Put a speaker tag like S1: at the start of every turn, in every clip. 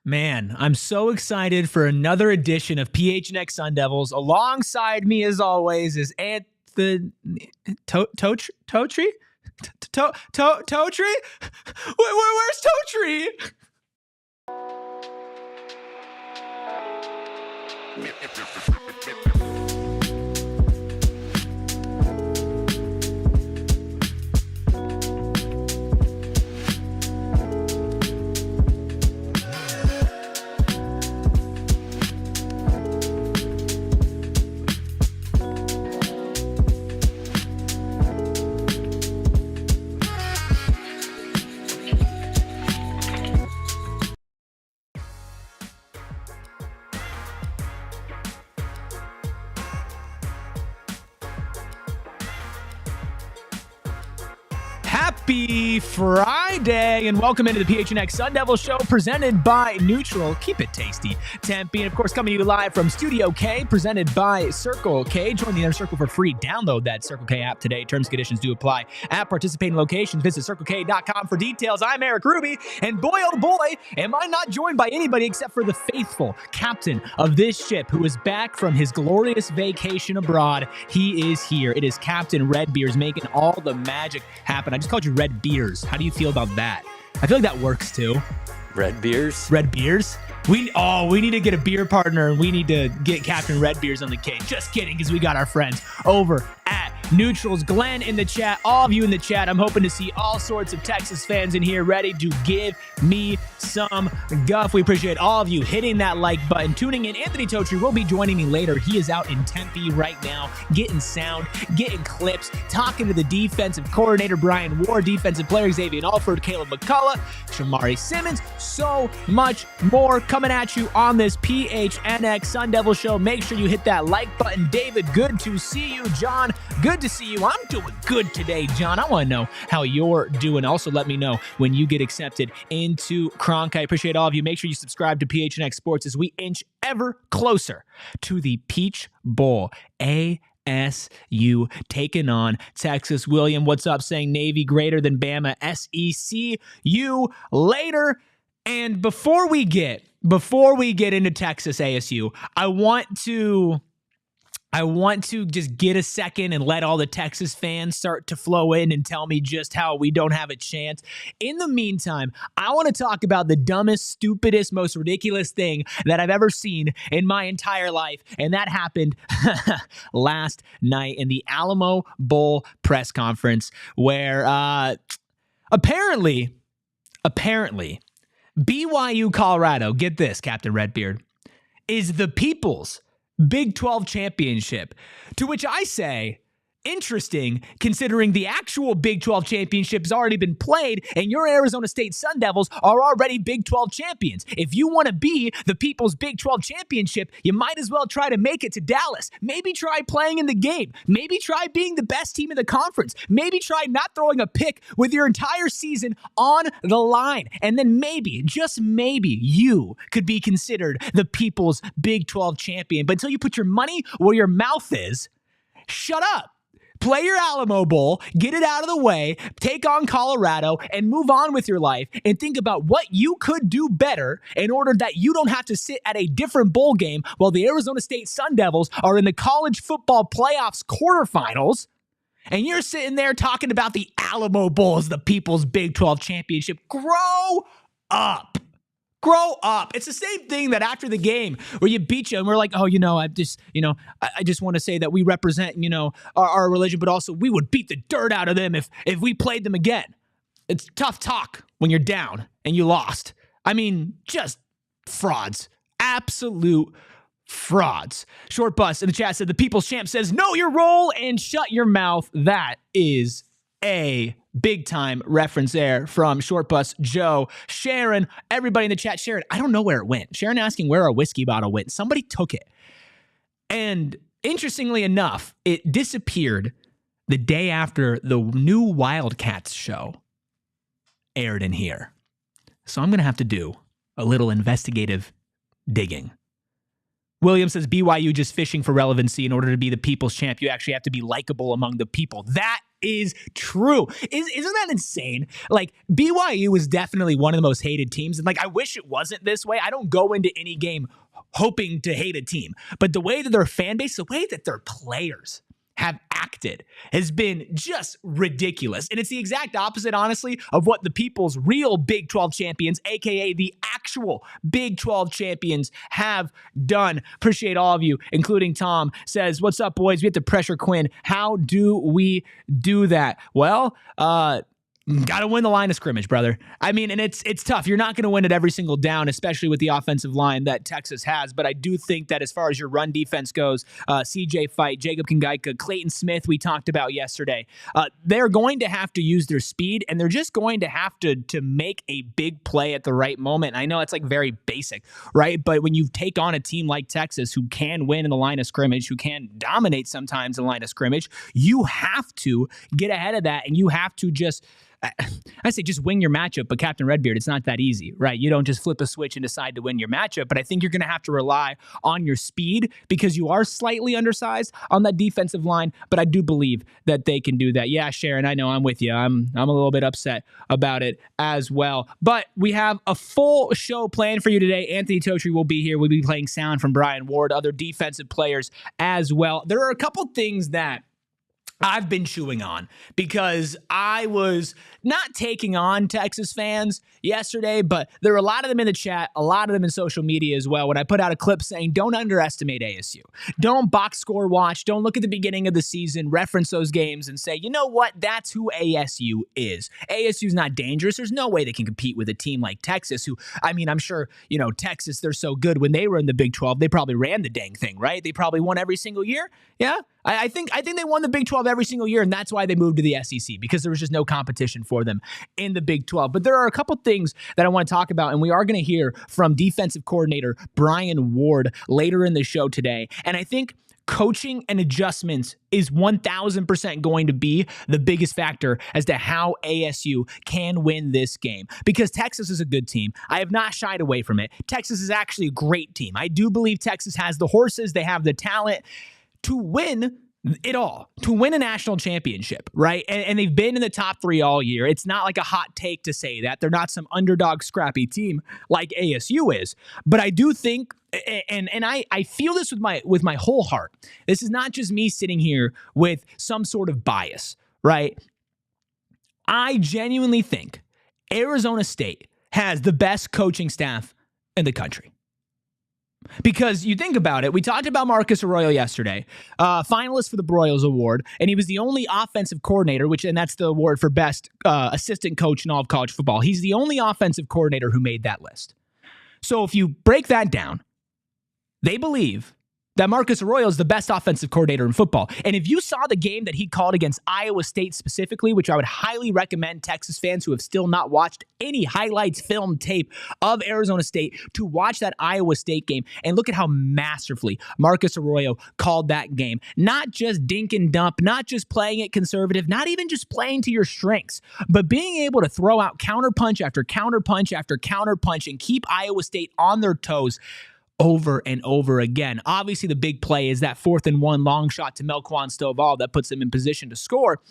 S1: Man, I'm so excited for another edition of PHNX Sun Devils. Alongside me, as always, is Anthony Totri. Totri? Where's Totri? Happy Friday and welcome into the PHNX Sun Devils show presented by Neutral. Keep it tasty. Tempe, and of course coming to you live from Studio K, presented by Circle K. Join the Inner Circle for free. Download that Circle K app today. Terms and conditions do apply. At participating locations, visit CircleK.com for details. I'm Erik Ruby, and boy oh boy, am I not joined by anybody except for the faithful captain of this ship who is back from his glorious vacation abroad. He is here. It is Captain Red Beers making all the magic happen. I just called you Red Beers. How do you feel about that? I feel like that works too.
S2: Red Beers?
S1: Red Beers? We need to get a beer partner, and we need to get Captain Red Beers on the case. Just kidding, because we got our friends over at Neutrals. Glenn in the chat, all of you in the chat. I'm hoping to see all sorts of Texas fans in here ready to give me some guff. We appreciate all of you hitting that like button, tuning in. Anthony Totri will be joining me later. He is out in Tempe right now, getting sound, getting clips, talking to the defensive coordinator, Brian Ward, defensive player, Xavion Alford, Caleb McCullough, Shamari Simmons, so much more coming at you on this PHNX Sun Devils show. Make sure you hit that like button. David, good to see you. John, good to see you. I'm doing good today, John. I want to know how you're doing. Also, let me know when you get accepted into Kronk. I appreciate all of you. Make sure you subscribe to PHNX Sports as we inch ever closer to the Peach Bowl. ASU taking on Texas. William, what's up? Saying Navy greater than Bama. SEC. You later. And before we get into Texas ASU, I want to just get a second and let all the Texas fans start to flow in and tell me just how we don't have a chance. In the meantime, I want to talk about the dumbest, stupidest, most ridiculous thing that I've ever seen in my entire life, and that happened last night in the Alamo Bowl press conference where apparently, BYU Colorado, get this, Captain Redbeard, is the people's Big 12 championship, to which I say, interesting, considering the actual Big 12 championship has already been played and your Arizona State Sun Devils are already Big 12 champions. If you want to be the people's Big 12 championship, you might as well try to make it to Dallas. Maybe try playing in the game. Maybe try being the best team in the conference. Maybe try not throwing a pick with your entire season on the line. And then maybe, just maybe, you could be considered the people's Big 12 champion. But until you put your money where your mouth is, shut up. Play your Alamo Bowl, get it out of the way, take on Colorado, and move on with your life and think about what you could do better in order that you don't have to sit at a different bowl game while the Arizona State Sun Devils are in the college football playoffs quarterfinals, and you're sitting there talking about the Alamo Bowl as the people's Big 12 championship. Grow up. Grow up. It's the same thing that after the game where you beat you and we're like, oh, I just want to say that we represent, our religion, but also we would beat the dirt out of them if we played them again. It's tough talk when you're down and you lost. I mean, just frauds. Absolute frauds. Short Bus in the chat said the people's champ says, know your role and shut your mouth. That is a big time reference there from Short Bus Joe. Sharon, everybody in the chat. Sharon, I don't know where it went. Sharon asking where our whiskey bottle went. Somebody took it. And interestingly enough, it disappeared the day after the new Wildcats show aired in here. So I'm going to have to do a little investigative digging. William says BYU just fishing for relevancy. In order to be the people's champ, you actually have to be likable among the people. That is true. Isn't that insane? Like, BYU is definitely one of the most hated teams. And like, I wish it wasn't this way. I don't go into any game hoping to hate a team. But the way that their fan base, the way that their players have acted has been just ridiculous. And it's the exact opposite, honestly, of what the people's real Big 12 champions, aka the actual Big 12 champions, have done. Appreciate all of you, including Tom, says, what's up, boys? We have to pressure Quinn. How do we do that? Well, got to win the line of scrimmage, brother. I mean, and it's tough. You're not going to win it every single down, especially with the offensive line that Texas has. But I do think that as far as your run defense goes, CJ Fite, Jacob Kingaika, Clayton Smith, we talked about yesterday, they're going to have to use their speed, and they're just going to have to make a big play at the right moment. And I know it's like very basic, right? But when you take on a team like Texas who can win in the line of scrimmage, who can dominate sometimes in the line of scrimmage, you have to get ahead of that, and you have to just I say just win your matchup, but Captain Redbeard, it's not that easy, right? You don't just flip a switch and decide to win your matchup, but I think you're going to have to rely on your speed because you are slightly undersized on that defensive line, but I do believe that they can do that. Yeah, Sharon, I know, I'm with you. I'm a little bit upset about it as well, but we have a full show planned for you today. Anthony Totri will be here. We'll be playing sound from Brian Ward, other defensive players as well. There are a couple things that I've been chewing on because I was not taking on Texas fans yesterday, but there were a lot of them in the chat, a lot of them in social media as well, when I put out a clip saying, don't underestimate ASU. Don't box score watch. Don't look at the beginning of the season, reference those games and say, you know what? That's who ASU is. ASU's not dangerous. There's no way they can compete with a team like Texas, who, I mean, I'm sure, you know, Texas, they're so good. When they were in the Big 12, they probably ran the dang thing, right? They probably won every single year. Yeah. I think they won the Big 12 every single year, and that's why they moved to the SEC, because there was just no competition for them in the Big 12. But there are a couple things that I want to talk about, and we are going to hear from defensive coordinator Brian Ward later in the show today. And I think coaching and adjustments is 1,000% going to be the biggest factor as to how ASU can win this game, because Texas is a good team. I have not shied away from it. Texas is actually a great team. I do believe Texas has the horses. They have the talent to win it all, to win a national championship, right? And they've been in the top three all year. It's not like a hot take to say that. They're not some underdog scrappy team like ASU is. But I do think, and I feel this with my whole heart. This is not just me sitting here with some sort of bias, right? I genuinely think Arizona State has the best coaching staff in the country. Because you think about it, we talked about Marcus Arroyo yesterday, finalist for the Broyles Award, and he was the only offensive coordinator, and that's the award for best assistant coach in all of college football. He's the only offensive coordinator who made that list. So if you break that down, they believe that Marcus Arroyo is the best offensive coordinator in football. And if you saw the game that he called against Iowa State specifically, which I would highly recommend Texas fans who have still not watched any highlights, film, tape of Arizona State to watch that Iowa State game and look at how masterfully Marcus Arroyo called that game. Not just dink and dump, not just playing it conservative, not even just playing to your strengths, but being able to throw out counterpunch after counterpunch after counterpunch and keep Iowa State on their toes over and over again. Obviously, the big play is that 4th and 1 long shot to Melquan Stovall that puts them in position to score.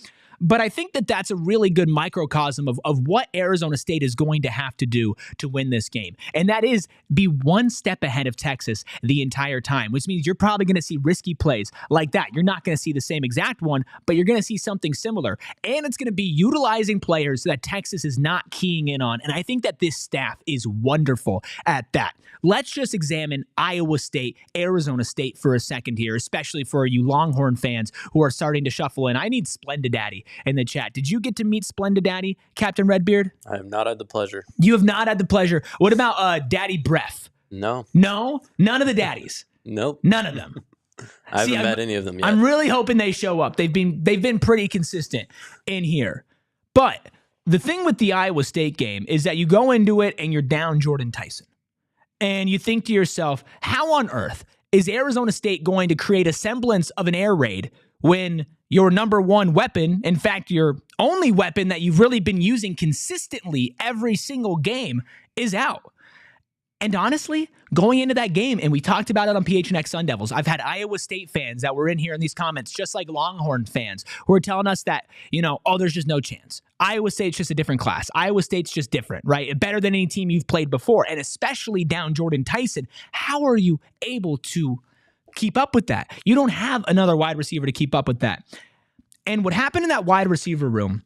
S1: But I think that that's a really good microcosm of what Arizona State is going to have to do to win this game. And that is be one step ahead of Texas the entire time, which means you're probably going to see risky plays like that. You're not going to see the same exact one, but you're going to see something similar. And it's going to be utilizing players that Texas is not keying in on. And I think that this staff is wonderful at that. Let's just examine Iowa State, Arizona State for a second here, especially for you Longhorn fans who are starting to shuffle in. I need Splendid Daddy in the chat. Did you get to meet Splendid Daddy, Captain Redbeard?
S2: I have not had the pleasure.
S1: You have not had the pleasure. What about Daddy Breath?
S2: No.
S1: No? None of the daddies?
S2: Nope.
S1: None of them.
S2: I haven't met any of them yet.
S1: I'm really hoping they show up. They've been pretty consistent in here. But the thing with the Iowa State game is that you go into it and you're down Jordyn Tyson. And you think to yourself, how on earth is Arizona State going to create a semblance of an air raid when your number one weapon, in fact, your only weapon that you've really been using consistently every single game, is out? And honestly, going into that game, and we talked about it on PHNX Sun Devils, I've had Iowa State fans that were in here in these comments, just like Longhorn fans, who are telling us that, there's just no chance. Iowa State's just a different class. Iowa State's just different, right? Better than any team you've played before, and especially down Jordyn Tyson. How are you able to keep up with that? You don't have another wide receiver to keep up with that. And what happened in that wide receiver room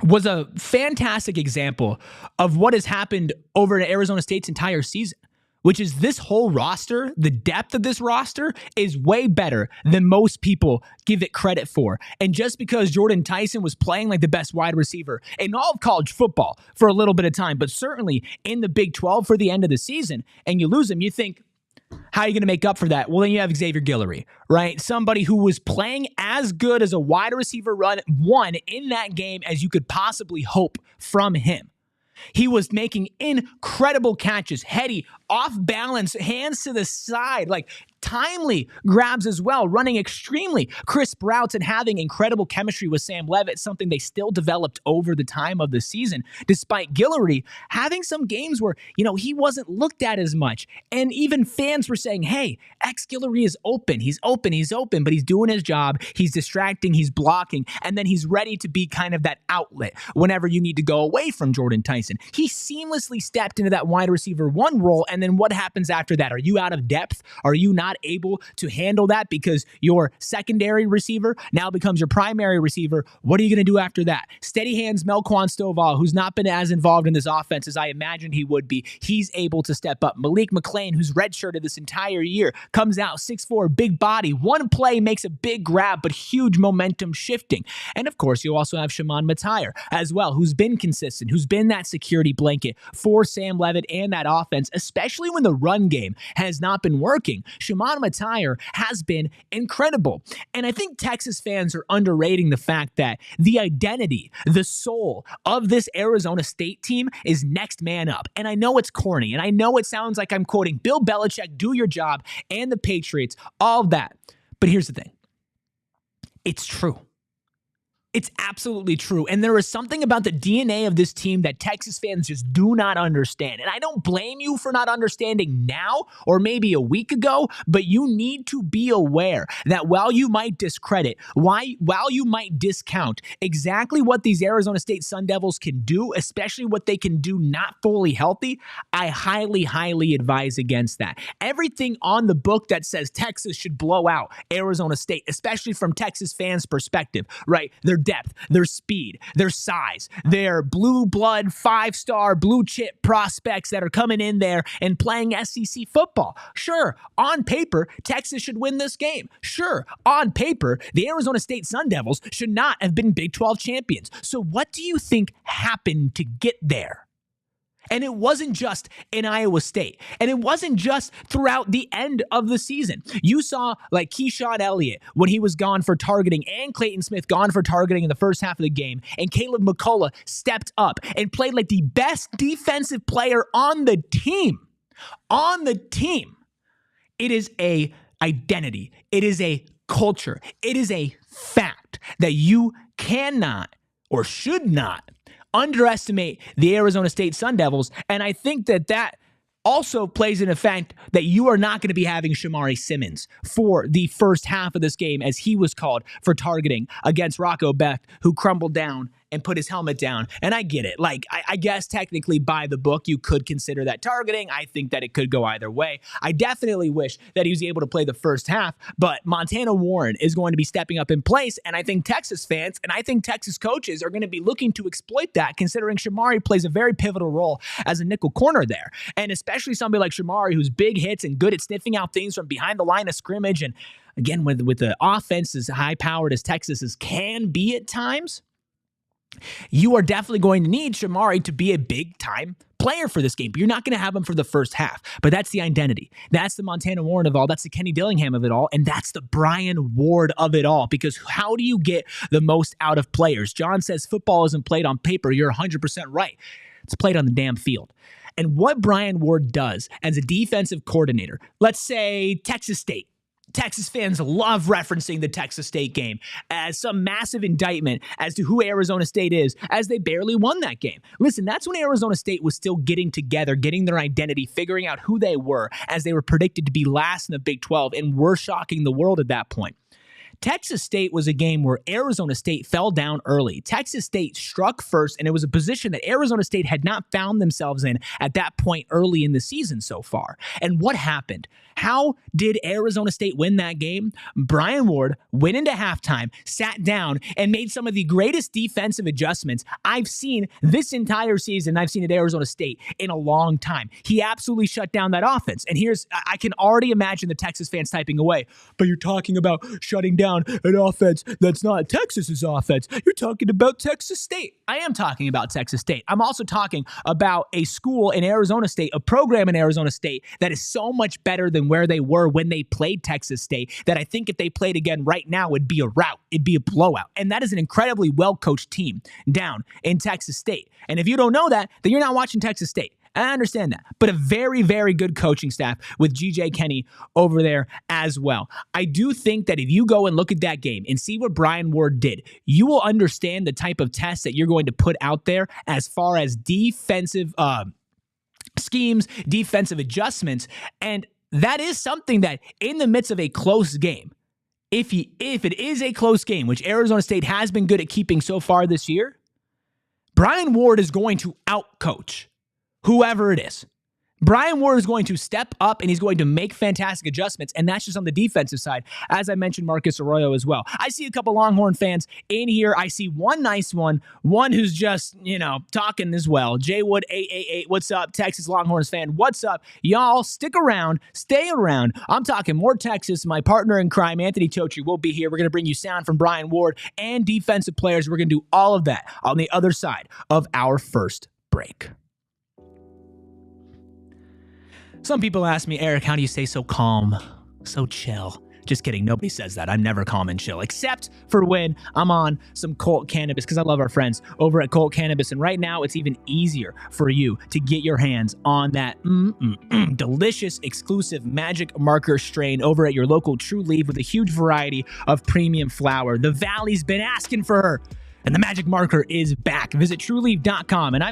S1: was a fantastic example of what has happened over in Arizona State's entire season, which is this whole roster, the depth of this roster is way better than most people give it credit for. And just because Jordyn Tyson was playing like the best wide receiver in all of college football for a little bit of time, but certainly in the Big 12 for the end of the season, and you lose him, you think, how are you going to make up for that? Well, then you have Xavier Guillory, right? Somebody who was playing as good as a wide receiver one in that game as you could possibly hope from him. He was making incredible catches, heady, off balance, hands to the side, like timely grabs as well, running extremely crisp routes and having incredible chemistry with Sam Leavitt, something they still developed over the time of the season, despite Guillory having some games where, he wasn't looked at as much. And even fans were saying, hey, Guillory is open. He's open, but he's doing his job. He's distracting, he's blocking, and then he's ready to be kind of that outlet whenever you need to go away from Jordyn Tyson. He seamlessly stepped into that wide receiver one role, and then what happens after that? Are you out of depth? Are you not able to handle that because your secondary receiver now becomes your primary receiver? What are you going to do after that? Steady hands Melquan Stovall, who's not been as involved in this offense as I imagined he would be. He's able to step up. Malik McClain, who's redshirted this entire year, comes out 6'4", big body. One play makes a big grab, but huge momentum shifting. And of course, you also have Shimon Matire as well, who's been consistent, who's been that security blanket for Sam Leavitt and that offense, especially when the run game has not been working. Shimon Matire has been incredible. And I think Texas fans are underrating the fact that the identity, the soul of this Arizona State team is next man up. And I know it's corny, and I know it sounds like I'm quoting Bill Belichick, do your job, and the Patriots, all of that. But here's the thing. It's true. It's absolutely true. And there is something about the DNA of this team that Texas fans just do not understand. And I don't blame you for not understanding now or maybe a week ago, but you need to be aware that while you might discredit, while you might discount exactly what these Arizona State Sun Devils can do, especially what they can do not fully healthy, I highly, highly advise against that. Everything on the book that says Texas should blow out Arizona State, especially from Texas fans' perspective, right? Their depth, their speed, their size, their blue blood, 5-star blue chip prospects that are coming in there and playing SEC football. Sure, on paper, Texas should win this game. Sure, on paper, the Arizona State Sun Devils should not have been Big 12 champions. So what do you think happened to get there? And it wasn't just in Iowa State. And it wasn't just throughout the end of the season. You saw like Keyshawn Elliott when he was gone for targeting and Clayton Smith gone for targeting in the first half of the game. And Caleb McCullough stepped up and played like the best defensive player on the team. On the team. It is a identity. It is a culture. It is a fact that you cannot or should not underestimate the Arizona State Sun Devils, and I think that also plays in the fact that you are not going to be having Shamari Simmons for the first half of this game as he was called for targeting against Rocco Beck, who crumbled down and put his helmet down. And I get it. Like, I guess technically by the book, you could consider that targeting. I think that it could go either way. I definitely wish that he was able to play the first half, but Montana Warren is going to be stepping up in place. And I think Texas fans and I think Texas coaches are going to be looking to exploit that, considering Shamari plays a very pivotal role as a nickel corner there. And especially somebody like Shamari, who's big hits and good at sniffing out things from behind the line of scrimmage. And again, with the offense as high-powered as Texas's can be at times, you are definitely going to need Shamari to be a big-time player for this game. But you're not going to have him for the first half. But that's the identity. That's the Montana Warren of all. That's the Kenny Dillingham of it all. And that's the Brian Ward of it all. Because how do you get the most out of players? John says football isn't played on paper. You're 100% right. It's played on the damn field. And what Brian Ward does as a defensive coordinator, let's say Texas State, Texas fans love referencing the Texas State game as some massive indictment as to who Arizona State is, as they barely won that game. Listen, that's when Arizona State was still getting together, getting their identity, figuring out who they were, as they were predicted to be last in the Big 12 and were shocking the world at that point. Texas State was a game where Arizona State fell down early. Texas State struck first, and it was a position that Arizona State had not found themselves in at that point early in the season so far. And what happened? How did Arizona State win that game? Brian Ward went into halftime, sat down, and made some of the greatest defensive adjustments I've seen this entire season. I've seen at Arizona State in a long time. He absolutely shut down that offense. And I can already imagine the Texas fans typing away, but you're talking about shutting down an offense that's not Texas's offense. You're talking about Texas State. I am talking about Texas State. I'm also talking about a school in Arizona State, a program in Arizona State that is so much better than where they were when they played Texas State, that I think if they played again right now, it'd be a rout. It'd be a blowout. And that is an incredibly well-coached team down in Texas State. And if you don't know that, then you're not watching Texas State. I understand that, but a very, very good coaching staff with G.J. Kenny over there as well. I do think that if you go and look at that game and see what Brian Ward did, you will understand the type of test that you're going to put out there as far as defensive schemes, defensive adjustments, and that is something that in the midst of a close game, if it is a close game, which Arizona State has been good at keeping so far this year, Brian Ward is going to outcoach whoever it is. Brian Ward is going to step up and he's going to make fantastic adjustments, and that's just on the defensive side. As I mentioned, Marcus Arroyo as well. I see a couple Longhorn fans in here. I see one nice one who's just, talking as well. Jwood888, what's up? Texas Longhorns fan, what's up? Y'all, stick around, stay around. I'm talking more Texas. My partner in crime, Anthony Totri, will be here. We're going to bring you sound from Brian Ward and defensive players. We're going to do all of that on the other side of our first break. Some people ask me, Erik, how do you stay so calm, so chill? Just kidding. Nobody says that. I'm never calm and chill, except for when I'm on some Colt Cannabis, because I love our friends over at Colt Cannabis. And right now, it's even easier for you to get your hands on that delicious, exclusive Magic Marker strain over at your local True Leaf with a huge variety of premium flower. The Valley's been asking for her, and the Magic Marker is back. Visit TrueLeaf.com, and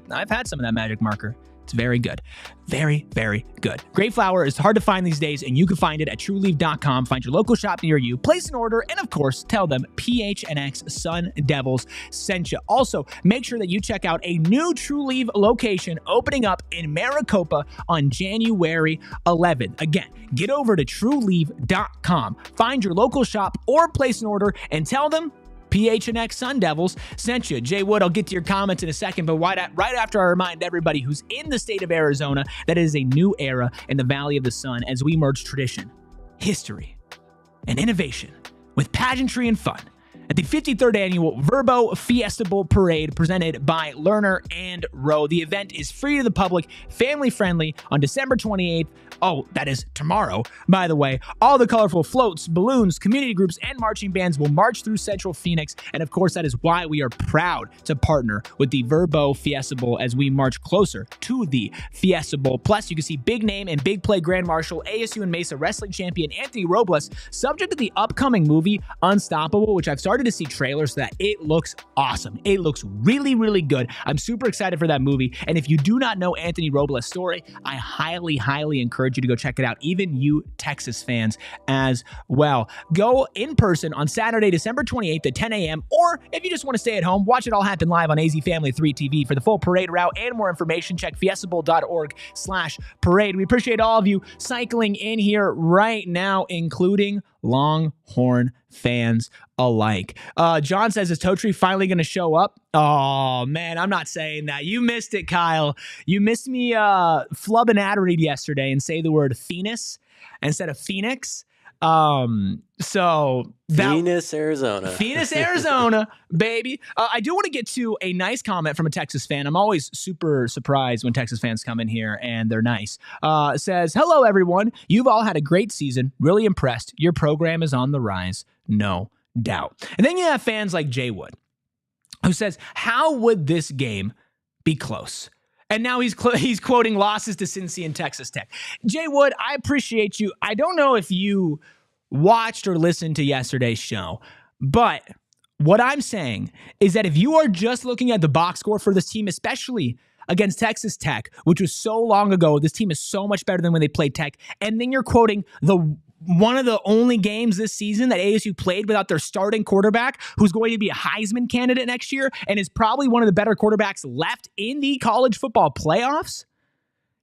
S1: I've had some of that Magic Marker. It's very good. Very, very good. Great flower is hard to find these days, and you can find it at TrueLeaf.com. Find your local shop near you, place an order, and of course, tell them PHNX Sun Devils sent you. Also, make sure that you check out a new True Leaf location opening up in Maricopa on January 11th. Again, get over to TrueLeaf.com. Find your local shop or place an order and tell them PHNX Sun Devils sent you. Jay Wood, I'll get to your comments in a second, but right after I remind everybody who's in the state of Arizona that it is a new era in the Valley of the Sun as we merge tradition, history, and innovation with pageantry and fun at the 53rd Annual Verbo Fiestable Parade presented by Lerner and Rowe. The event is free to the public, family-friendly on December 28th. Oh, that is tomorrow, by the way. All the colorful floats, balloons, community groups, and marching bands will march through Central Phoenix. And of course, that is why we are proud to partner with the Verbo Fiestable as we march closer to the Fiestable. Plus, you can see big name and big play Grand Marshal, ASU and Mesa wrestling champion Anthony Robles, subject to the upcoming movie Unstoppable, which I've started to see trailers that it looks awesome. It looks really, really good. I'm super excited for that movie. And if you do not know Anthony Robles' story, I highly, highly encourage you to go check it out. Even you Texas fans as well. Go in person on Saturday, December 28th at 10 a.m. Or if you just want to stay at home, watch it all happen live on AZ Family 3 TV. For the full parade route and more information, check fiestable.org/parade. We appreciate all of you cycling in here right now, including Longhorn fans alike. John says, is Totri finally going to show up? Oh, man, I'm not saying that. You missed it, Kyle. You missed me flub an ad read yesterday and say the word Phoenix instead of Phoenix.
S2: Phoenix,
S1: Arizona, baby. I do want to get to a nice comment from a Texas fan. I'm always super surprised when Texas fans come in here and they're nice. Says, hello, everyone. You've all had a great season. Really impressed. Your program is on the rise. No doubt. And then you have fans like Jay Wood, who says, how would this game be close? And now he's quoting losses to Cincy and Texas Tech. Jay Wood, I appreciate you. I don't know if you watched or listened to yesterday's show. But what I'm saying is that if you are just looking at the box score for this team, especially against Texas Tech, which was so long ago, this team is so much better than when they played Tech, and then you're quoting one of the only games this season that ASU played without their starting quarterback, who's going to be a Heisman candidate next year and is probably one of the better quarterbacks left in the college football playoffs.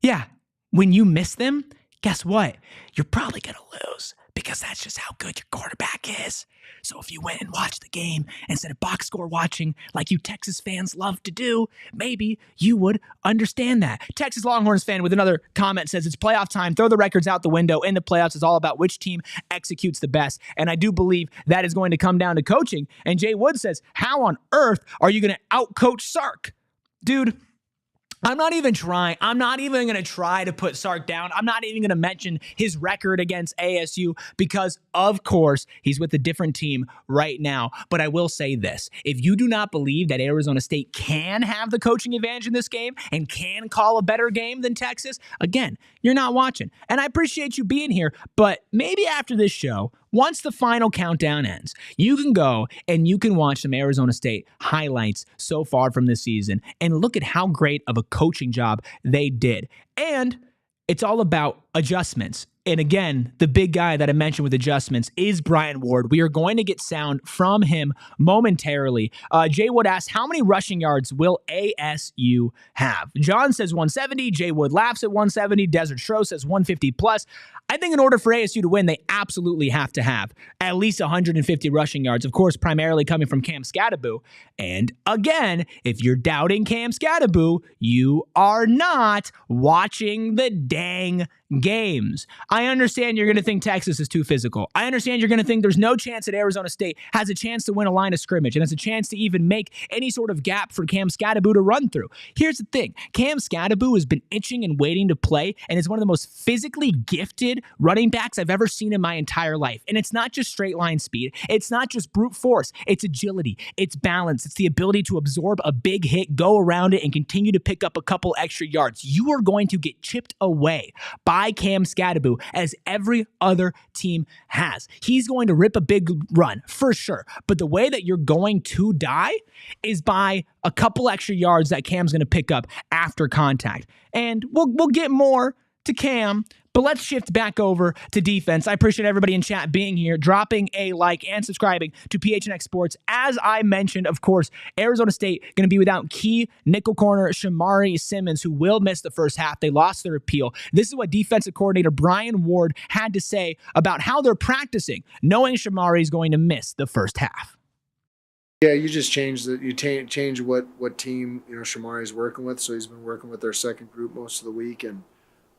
S1: Yeah, when you miss them, guess what? You're probably going to lose because that's just how good your quarterback is. So if you went and watched the game instead of box score watching like you Texas fans love to do, maybe you would understand that. Texas Longhorns fan with another comment says, it's playoff time. Throw the records out the window. In the playoffs, it's all about which team executes the best. And I do believe that is going to come down to coaching. And Jay Wood says, how on earth are you going to outcoach Sark? Dude, I'm not even trying. I'm not even going to try to put Sark down. I'm not even going to mention his record against ASU because, of course, he's with a different team right now. But I will say this. If you do not believe that Arizona State can have the coaching advantage in this game and can call a better game than Texas, again, you're not watching. And I appreciate you being here, but maybe after this show, once the final countdown ends, you can go and you can watch some Arizona State highlights so far from this season and look at how great of a coaching job they did. And it's all about adjustments. And again, the big guy that I mentioned with adjustments is Brian Ward. We are going to get sound from him momentarily. Jay Wood asks, how many rushing yards will ASU have? John says 170. Jay Wood laughs at 170. Desert Shro says 150 plus. I think in order for ASU to win, they absolutely have to have at least 150 rushing yards, of course, primarily coming from Cam Skattebo. And again, if you're doubting Cam Skattebo, you are not watching the dang games. I understand you're going to think Texas is too physical. I understand you're going to think there's no chance that Arizona State has a chance to win a line of scrimmage and has a chance to even make any sort of gap for Cam Skattebo to run through. Here's the thing. Cam Skattebo has been itching and waiting to play and is one of the most physically gifted running backs I've ever seen in my entire life. And it's not just straight line speed. It's not just brute force. It's agility. It's balance. It's the ability to absorb a big hit, go around it, and continue to pick up a couple extra yards. You are going to get chipped away by Cam Skattebo as every other team has. He's going to rip a big run for sure. But the way that you're going to die is by a couple extra yards that Cam's going to pick up after contact. And we'll get more to Cam, but let's shift back over to defense. I appreciate everybody in chat being here, dropping a like and subscribing to PHNX Sports. As I mentioned, of course, Arizona State going to be without key nickel corner Shamari Simmons, who will miss the first half. They lost their appeal. This is what defensive coordinator Brian Ward had to say about how they're practicing, knowing Shamari is going to miss the first half.
S3: Yeah, you just change change what team Shamari is working with. So he's been working with their second group most of the week, and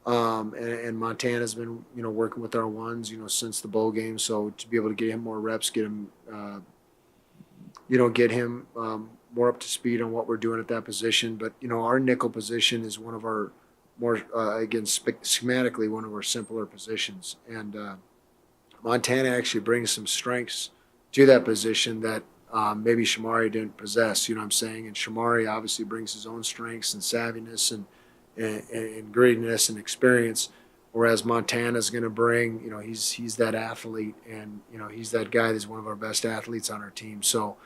S3: Montana's been working with our ones since the bowl game. So to be able to get him more reps, get him more up to speed on what we're doing at that position. But our nickel position is one of our more again schematically one of our simpler positions, and Montana actually brings some strengths to that position that maybe Shamari didn't possess. You know what I'm saying? And Shamari obviously brings his own strengths and savviness and grittiness and experience, whereas Montana's going to bring, he's that athlete, and he's that guy that's one of our best athletes on our team. So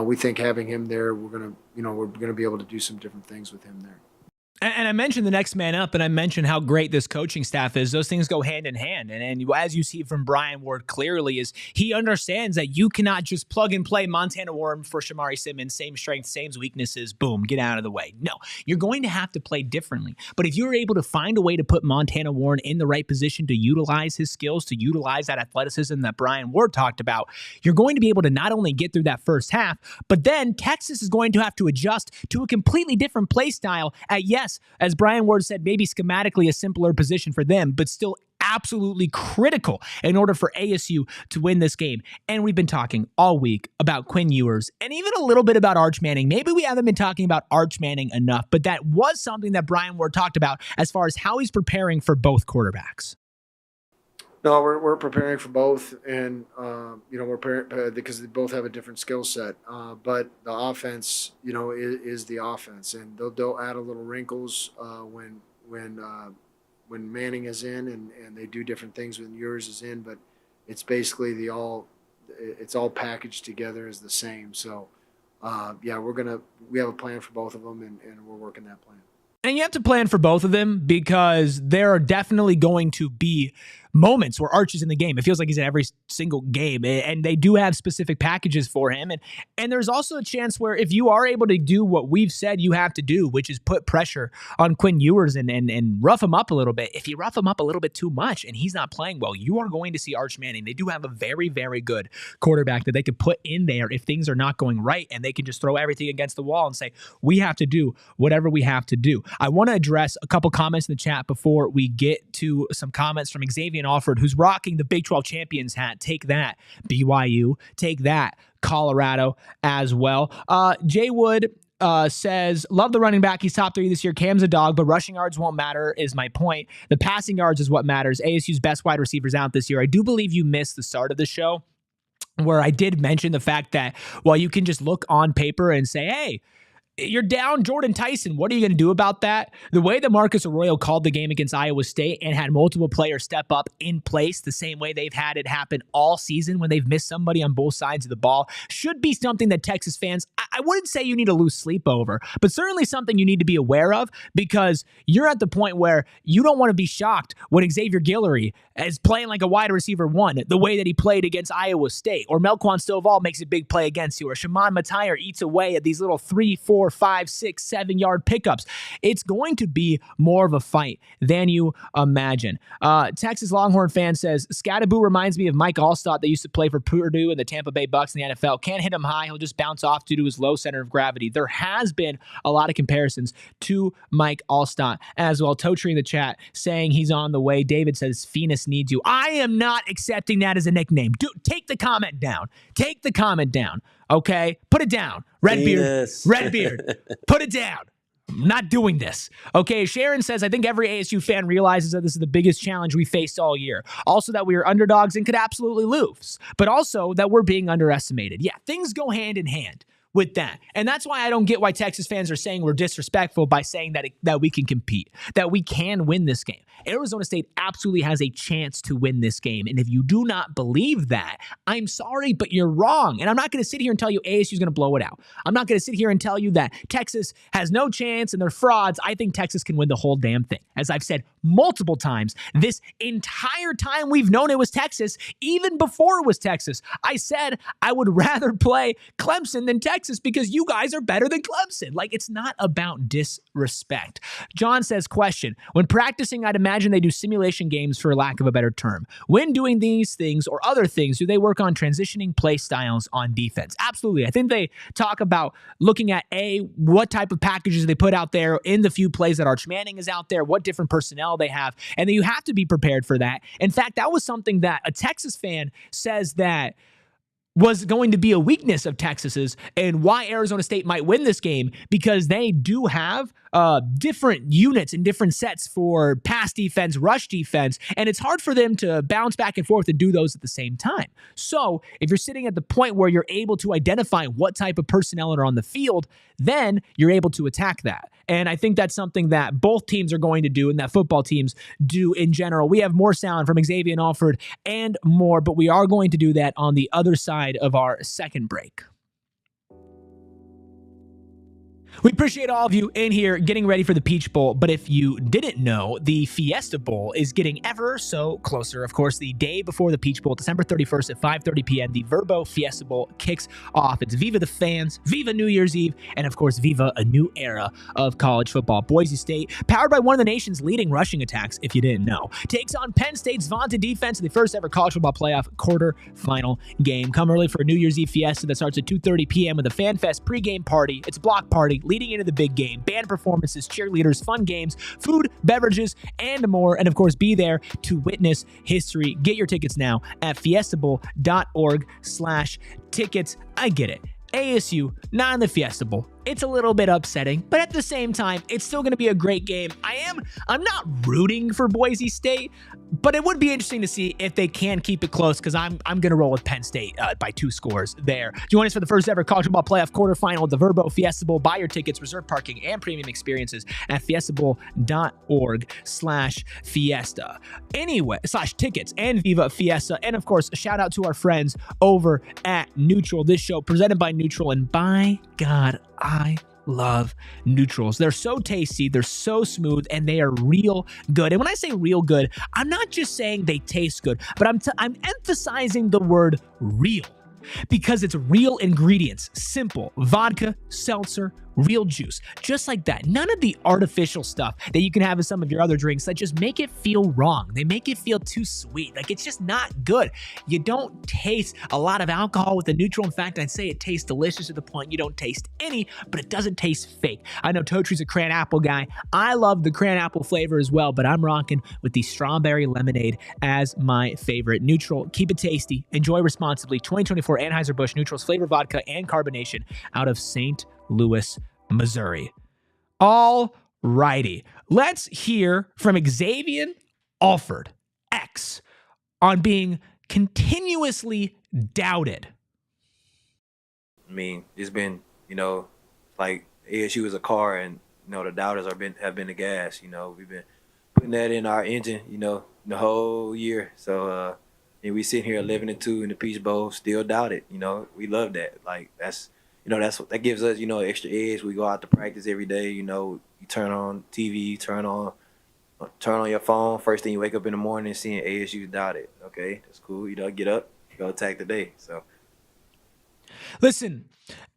S3: we think having him there, we're going to be able to do some different things with him there.
S1: And I mentioned the next man up, and I mentioned how great this coaching staff is. Those things go hand in hand. And as you see from Brian Ward clearly, is he understands that you cannot just plug and play Montana Warren for Shamari Simmons, same strengths, same weaknesses, boom, get out of the way. No, you're going to have to play differently. But if you're able to find a way to put Montana Warren in the right position to utilize his skills, to utilize that athleticism that Brian Ward talked about, you're going to be able to not only get through that first half, but then Texas is going to have to adjust to a completely different play style at, yes, as Brian Ward said, maybe schematically a simpler position for them, but still absolutely critical in order for ASU to win this game. And we've been talking all week about Quinn Ewers and even a little bit about Arch Manning. Maybe we haven't been talking about Arch Manning enough, but that was something that Brian Ward talked about as far as how he's preparing for both quarterbacks.
S3: No, we're preparing for both, and we're preparing because they both have a different skill set. But the offense, is the offense, and they'll add a little wrinkles when Manning is in, and they do different things when Ewers is in. But it's basically it's all packaged together as the same. So we have a plan for both of them, and we're working that plan.
S1: And you have to plan for both of them because there are definitely going to be moments where Arch is in the game. It feels like he's in every single game, and they do have specific packages for him. And there's also a chance where if you are able to do what we've said you have to do, which is put pressure on Quinn Ewers and rough him up a little bit. If you rough him up a little bit too much and he's not playing well, you are going to see Arch Manning. They do have a very, very good quarterback that they could put in there if things are not going right, and they can just throw everything against the wall and say, we have to do whatever we have to do. I want to address a couple comments in the chat before we get to some comments from Xavion Alford, who's rocking the Big 12 champions hat. Take that, BYU. Take that, Colorado, as well. Jay Wood says, love the running back. He's top 3 this year. Cam's a dog, but rushing yards won't matter is my point. The passing yards is what matters. ASU's best wide receivers out this year. I do believe you missed the start of the show where I did mention the fact that while you can just look on paper and say, hey, you're down Jordyn Tyson. What are you going to do about that? The way that Marcus Arroyo called the game against Iowa State and had multiple players step up in place the same way they've had it happen all season when they've missed somebody on both sides of the ball should be something that Texas fans, I wouldn't say you need to lose sleep over, but certainly something you need to be aware of because you're at the point where you don't want to be shocked when Xavier Guillory is playing like a wide receiver 1 the way that he played against Iowa State, or Melquan Stovall makes a big play against you, or Shimon Matier eats away at these little 3, 4, 5, 6, 7 yard pickups. It's going to be more of a fight than you imagine. Texas Longhorn fan says, Scattaboo reminds me of Mike Allstott that used to play for Purdue and the Tampa Bay Bucks in the NFL. Can't hit him high. He'll just bounce off due to his low center of gravity. There has been a lot of comparisons to Mike Allstott as well. Totri in the chat saying he's on the way. David says, Phoenix needs you. I am not accepting that as a nickname. Take the comment down. Take the comment down. Okay? Put it down. Redbeard, put it down. I'm not doing this. Okay, Sharon says, I think every ASU fan realizes that this is the biggest challenge we faced all year. Also that we are underdogs and could absolutely lose, but also that we're being underestimated. Yeah, things go hand in hand with that. And that's why I don't get why Texas fans are saying we're disrespectful by saying that we can compete, that we can win this game. Arizona State absolutely has a chance to win this game. And if you do not believe that, I'm sorry, but you're wrong. And I'm not going to sit here and tell you ASU is going to blow it out. I'm not going to sit here and tell you that Texas has no chance and they're frauds. I think Texas can win the whole damn thing. As I've said multiple times, this entire time we've known it was Texas, even before it was Texas, I said I would rather play Clemson than Texas because you guys are better than Clemson. Like, it's not about disrespect. John says, question, when practicing, I'd imagine they do simulation games for lack of a better term. When doing these things or other things, do they work on transitioning play styles on defense? Absolutely. I think they talk about looking at what type of packages they put out there in the few plays that Arch Manning is out there, what different personnel they have, and then you have to be prepared for that. In fact, that was something that a Texas fan says that was going to be a weakness of Texas's and why Arizona State might win this game, because they do have different units and different sets for pass defense, rush defense, and it's hard for them to bounce back and forth and do those at the same time. So if you're sitting at the point where you're able to identify what type of personnel are on the field, then you're able to attack that. And I think that's something that both teams are going to do and that football teams do in general. We have more sound from Xavion Alford and more, but we are going to do that on the other side of our second break. We appreciate all of you in here getting ready for the Peach Bowl, but if you didn't know, the Fiesta Bowl is getting ever so closer. Of course, the day before the Peach Bowl, December 31st at 5:30 p.m., the Verbo Fiesta Bowl kicks off. It's Viva the fans, Viva New Year's Eve, and of course, Viva a new era of college football. Boise State, powered by one of the nation's leading rushing attacks, if you didn't know, takes on Penn State's vaunted defense in the first ever college football playoff quarterfinal game. Come early for a New Year's Eve Fiesta that starts at 2:30 p.m. with a Fan Fest pregame party. It's a block party leading into the big game, band performances, cheerleaders, fun games, food, beverages, and more. And of course, be there to witness history. Get your tickets now at fiestabowl.org/tickets. I get it. ASU, not in the Fiesta Bowl. it's a little bit upsetting, but at the same time, it's still going to be a great game. I'm not rooting for Boise State, but it would be interesting to see if they can keep it close, because I'm going to roll with Penn State by 2 scores there. Join us for the first ever college football playoff quarterfinal at the Verbo Fiesta Bowl. Buy your tickets, reserve parking, and premium experiences at fiestabowl.org/fiesta. Anyway, /tickets and Viva Fiesta. And of course, a shout out to our friends over at Neutral. This show presented by Neutral, and by God, I love neutrals. They're so tasty, they're so smooth, and they are real good. And when I say real good, I'm not just saying they taste good, but I'm emphasizing the word real, because it's real ingredients. Simple vodka, seltzer, real juice, just like that. None of the artificial stuff that you can have in some of your other drinks that just make it feel wrong. They make it feel too sweet. Like, it's just not good. You don't taste a lot of alcohol with the Neutral. In fact, I'd say it tastes delicious to the point you don't taste any, but it doesn't taste fake. I know Totri's a cran apple guy. I love the cran apple flavor as well, but I'm rocking with the strawberry lemonade as my favorite. Neutral, keep it tasty. Enjoy responsibly. 2024 Anheuser-Busch Neutral's flavor, vodka, and carbonation out of St. Louis, Missouri. All righty. Let's hear from Xavion Alford, X, on being continuously doubted.
S4: I mean, it's been, like ASU is a car, and, the doubters have been the gas. We've been putting that in our engine, the whole year. So, and we sitting here 11-2 in the Peach Bowl, still doubted. We love that. Like, that gives us, extra edge. We go out to practice every day. You turn on TV, turn on your phone. First thing you wake up in the morning seeing ASU doubted. Okay, that's cool. Get up, go attack the day. So,
S1: listen,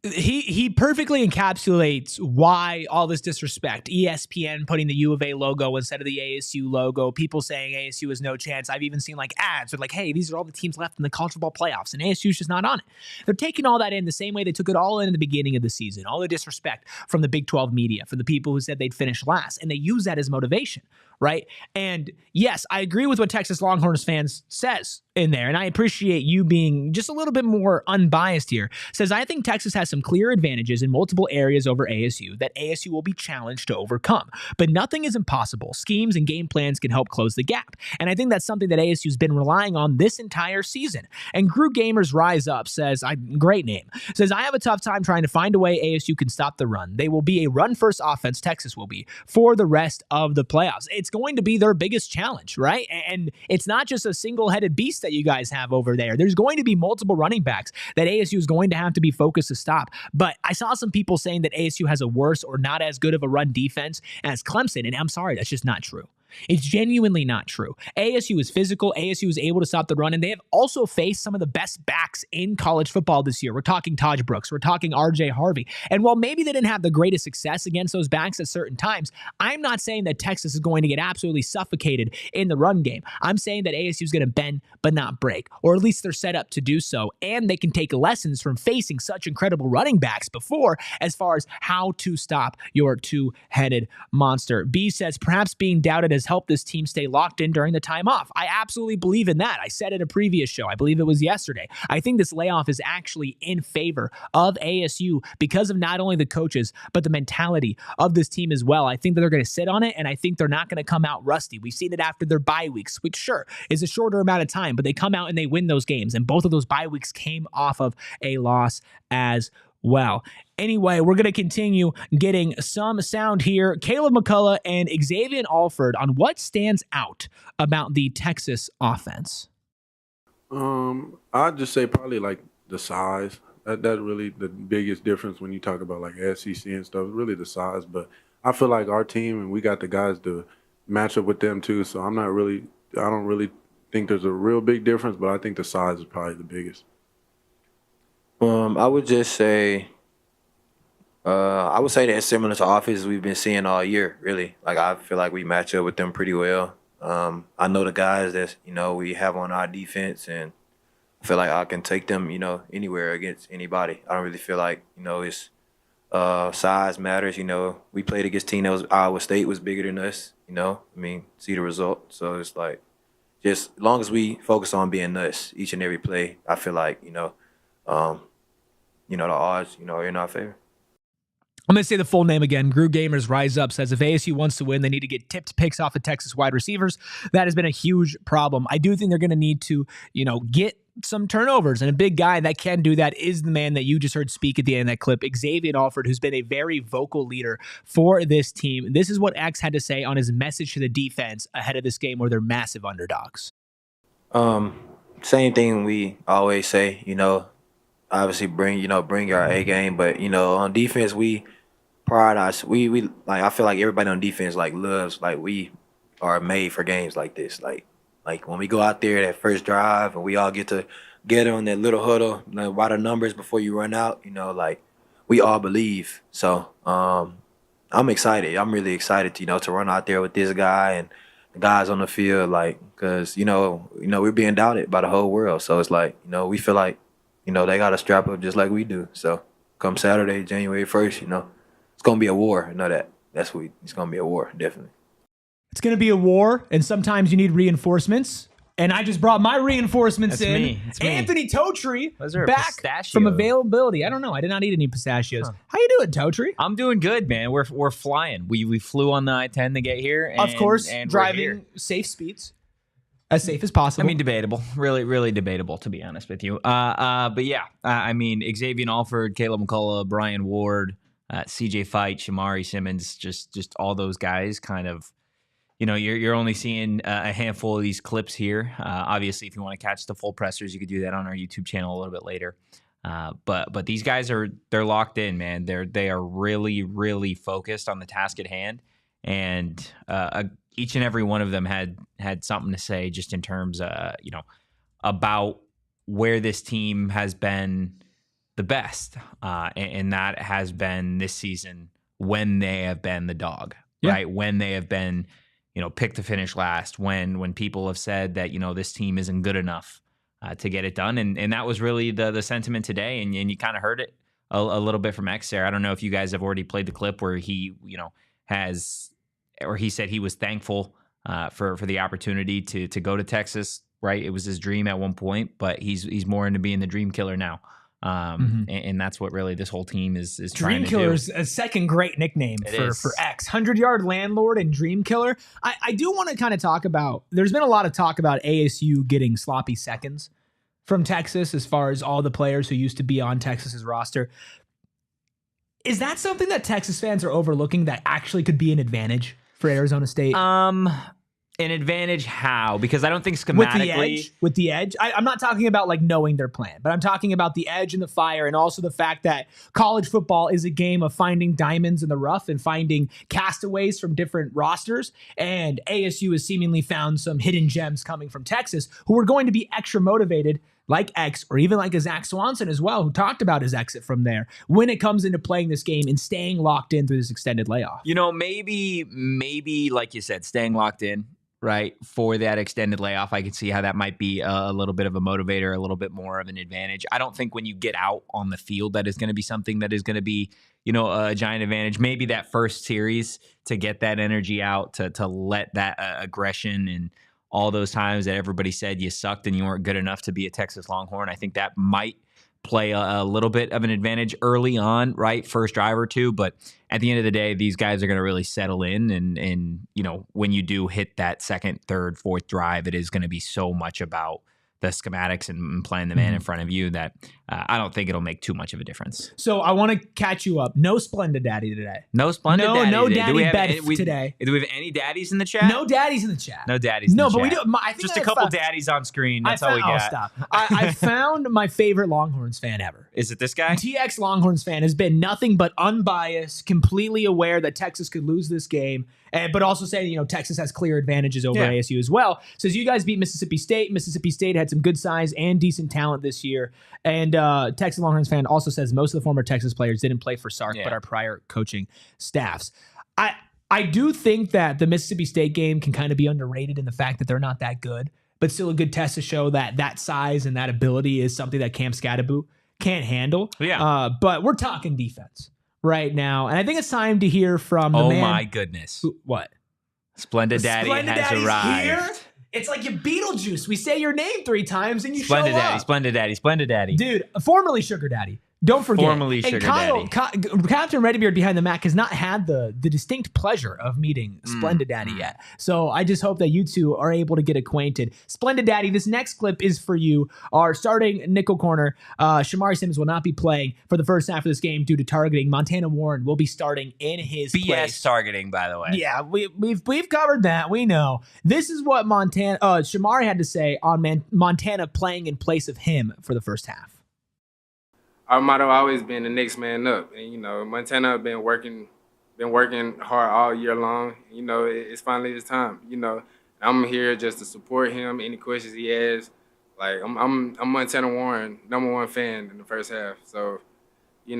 S1: he perfectly encapsulates why all this disrespect. ESPN putting the U of A logo instead of the ASU logo. People saying ASU has no chance. I've even seen ads with hey, these are all the teams left in the college football playoffs, and ASU's just not on it. They're taking all that in the same way they took it all in the beginning of the season. All the disrespect from the Big 12 media, for the people who said they'd finish last, and they use that as motivation, right? And yes, I agree with what Texas Longhorns fans says in there, and I appreciate you being just a little bit more unbiased here. Says, I think Texas has some clear advantages in multiple areas over ASU that ASU will be challenged to overcome, but nothing is impossible. Schemes and game plans can help close the gap, and I think that's something that ASU's been relying on this entire season. And Gru Gamers Rise Up says, great name, says, I have a tough time trying to find a way ASU can stop the run. They will be a run-first offense, Texas will be, for the rest of the playoffs. It's going to be their biggest challenge, right? And it's not just a single-headed beast that you guys have over there. There's going to be multiple running backs that ASU is going to have to be focused to stop. But I saw some people saying that ASU has a worse or not as good of a run defense as Clemson, and I'm sorry, that's just not true. It's genuinely not true. ASU is physical. ASU is able to stop the run, and they have also faced some of the best backs in college football this year. We're talking Taj Brooks. We're talking RJ Harvey. And while maybe they didn't have the greatest success against those backs at certain times, I'm not saying that Texas is going to get absolutely suffocated in the run game. I'm saying that ASU is going to bend but not break, or at least they're set up to do so, and they can take lessons from facing such incredible running backs before as far as how to stop your two-headed monster. B says, perhaps being doubted as help this team stay locked in during the time off. I absolutely believe in that. I said in a previous show, I believe it was yesterday. I think this layoff is actually in favor of ASU because of not only the coaches, but the mentality of this team as well. I think that they're going to sit on it, and I think they're not going to come out rusty. We've seen it after their bye weeks, which sure is a shorter amount of time, but they come out and they win those games, and both of those bye weeks came off of a loss as well. Anyway, we're going to continue getting some sound here. Caleb McCullough and Xavion Alford on what stands out about the Texas offense.
S5: I'd just say probably the size. That's really the biggest difference when you talk about SEC and stuff, really the size. But I feel like our team, and we got the guys to match up with them too. So I don't really think there's a real big difference, but I think the size is probably the biggest.
S4: I would just say, I would say that it's similar to offenses we've been seeing all year, really. I feel like we match up with them pretty well. I know the guys that, we have on our defense, and I feel like I can take them, anywhere against anybody. I don't really feel like, it's size matters. We played against team that was Iowa State was bigger than us, see the result. So it's just as long as we focus on being us each and every play, I feel like, the odds, are in our favor.
S1: I'm going to say the full name again. Gru Gamers Rise Up says if ASU wants to win, they need to get tipped picks off the Texas wide receivers. That has been a huge problem. I do think they're going to need to, get some turnovers, and a big guy that can do that is the man that you just heard speak at the end of that clip, Xavion Alford, who's been a very vocal leader for this team. This is what X had to say on his message to the defense ahead of this game where they're massive underdogs.
S4: Same thing we always say, obviously bring your A game, but on defense we pride us. We like, I feel like everybody on defense loves, we are made for games like this. Like when we go out there that first drive and we all get together on that little huddle, by the numbers before you run out, we all believe. So I'm excited. I'm really excited to run out there with this guy and the guys on the field, because we're being doubted by the whole world. So it's we feel like they got to strap up just like we do. So come Saturday, January 1st, it's gonna be a war. I know that. It's gonna be a war, definitely.
S1: It's going to be a war, and sometimes you need reinforcements. And I just brought my reinforcements
S6: That's
S1: in.
S6: me. It's me.
S1: Anthony Totri back
S6: pistachio?
S1: from availability. I don't know. I did not eat any pistachios.
S6: Huh.
S1: How you doing, Totri?
S6: I'm doing good, man. We're flying. We flew on the I-10 to get here. And,
S1: of course,
S6: and
S1: driving safe speeds. As safe as possible.
S6: I mean, debatable. Really, really debatable, to be honest with you. But yeah, Xavion Alford, Caleb McCullough, Brian Ward, CJ Fite, Shamari, Simmons, just all those guys kind of, you're only seeing a handful of these clips here. Obviously, if you want to catch the full pressers, you could do that on our YouTube channel a little bit later. But these guys they're locked in, man. They are really, really focused on the task at hand, and each and every one of them had something to say just in terms, about where this team has been the best, and that has been this season when they have been the dog, right? When they have been, picked to finish last, when people have said that, this team isn't good enough to get it done. And that was really the sentiment today. And you kind of heard it a little bit from X there. I don't know if you guys have already played the clip where he, he said he was thankful for the opportunity to go to Texas, right? It was his dream at one point, but he's more into being the dream killer now. And that's what really this whole team is trying to do.
S1: Dream Killer is a second great nickname for X. 100-yard landlord and Dream Killer. I do want to kind of talk about, there's been a lot of talk about ASU getting sloppy seconds from Texas as far as all the players who used to be on Texas's roster. Is that something that Texas fans are overlooking that actually could be an advantage for Arizona State?
S6: An advantage how? Because I don't think schematically...
S1: With the edge? I'm not talking about knowing their plan, but I'm talking about the edge and the fire, and also the fact that college football is a game of finding diamonds in the rough and finding castaways from different rosters, and ASU has seemingly found some hidden gems coming from Texas who are going to be extra motivated, like X, or even like a Zach Swanson as well, who talked about his exit from there, when it comes into playing this game and staying locked in through this extended layoff.
S6: Maybe like you said, staying locked in, right, for that extended layoff. I can see how that might be a little bit of a motivator, a little bit more of an advantage. I don't think when you get out on the field that is going to be something that is going to be, a giant advantage. Maybe that first series to get that energy out, to let that aggression and all those times that everybody said you sucked and you weren't good enough to be a Texas Longhorn. I think that might play a little bit of an advantage early on, right? First drive or two. But at the end of the day, these guys are going to really settle in. And when you do hit that second, third, fourth drive, it is going to be so much about the schematics and playing the man in front of you that I don't think it'll make too much of a difference.
S1: So I want to catch you up. No Splendid Daddy today.
S6: No Splendid Daddy.
S1: No
S6: today.
S1: Daddy Beth today.
S6: Do we have any daddies in the chat?
S1: No daddies in the chat.
S6: No daddies in the chat.
S1: No, but we do. I think
S6: just a couple daddies on screen. That's all we got.
S1: Stop. I found my favorite Longhorns fan ever.
S6: Is it this guy?
S1: TX Longhorns fan has been nothing but unbiased, completely aware that Texas could lose this game, but also saying, Texas has clear advantages over ASU as well. Says you guys beat Mississippi State. Mississippi State had some good size and decent talent this year. And Texas Longhorns fan also says most of the former Texas players didn't play for Sark, but our prior coaching staffs. I do think that the Mississippi State game can kind of be underrated in the fact that they're not that good, but still a good test to show that size and that ability is something that Cam Scadaboo can't handle.
S6: Yeah.
S1: But we're talking defense right now. And I think it's time to hear from the man.
S6: Oh, my goodness.
S1: What?
S6: Splendid Daddy has arrived.
S1: Here? It's like your Beetlejuice. We say your name 3 times and you
S6: Splendid
S1: show
S6: Daddy,
S1: up.
S6: Splendid Daddy, Splendid Daddy.
S1: Dude, formerly Sugar Daddy. Don't forget.
S6: Formerly Sugar Daddy.
S1: Captain Redbeard behind the Mac has not had the distinct pleasure of meeting Splendid Daddy yet. So I just hope that you two are able to get acquainted. Splendid Daddy, this next clip is for you. Our starting nickel corner, Shamari Simmons, will not be playing for the first half of this game due to targeting. Montana Warren will be starting in his
S6: BS
S1: place.
S6: targeting, by the way.
S1: Yeah, we've covered that. We know. This is what Shamari had to say on Montana playing in place of him for the first half.
S7: Our motto always been the next man up, and Montana been working hard all year long. It's finally his time. I'm here just to support him. Any questions he has, like I'm Montana Warren, #1 fan in the first half. So, he's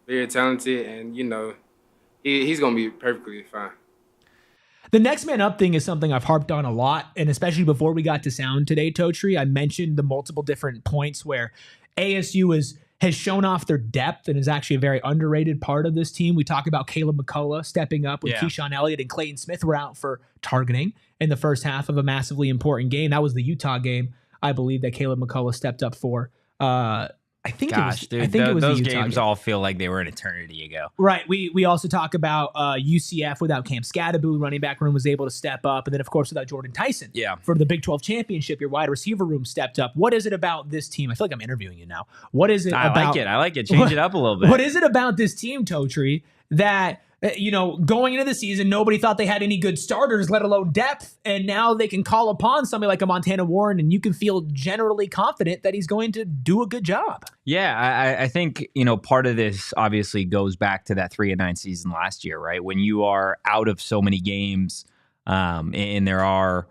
S7: very talented, and he's gonna be perfectly fine.
S1: The next man up thing is something I've harped on a lot, and especially before we got to sound today, Totri, I mentioned the multiple different points where ASU has shown off their depth and is actually a very underrated part of this team. We talk about Caleb McCullough stepping up when Keyshawn Elliott and Clayton Smith were out for targeting in the first half of a massively important game. That was the Utah game, I believe, that Caleb McCullough stepped up for. I think it was
S6: those
S1: the Utah
S6: games
S1: game.
S6: all feel like they were an eternity ago.
S1: Right. We also talk about UCF without Cam Scadaboo, running back room was able to step up. And then, of course, without Jordyn Tyson.
S6: Yeah.
S1: For the Big 12 championship, your wide receiver room stepped up. What is it about this team? I feel like I'm interviewing you now. What is it about?
S6: I like it. Change it up a little bit.
S1: What is it about this team, Totri, that going into the season, nobody thought they had any good starters, let alone depth. And now they can call upon somebody like a Montana Warren, and you can feel generally confident that he's going to do a good job.
S6: Yeah, I think, part of this obviously goes back to that 3-9 season last year, right? When you are out of so many games, and there are,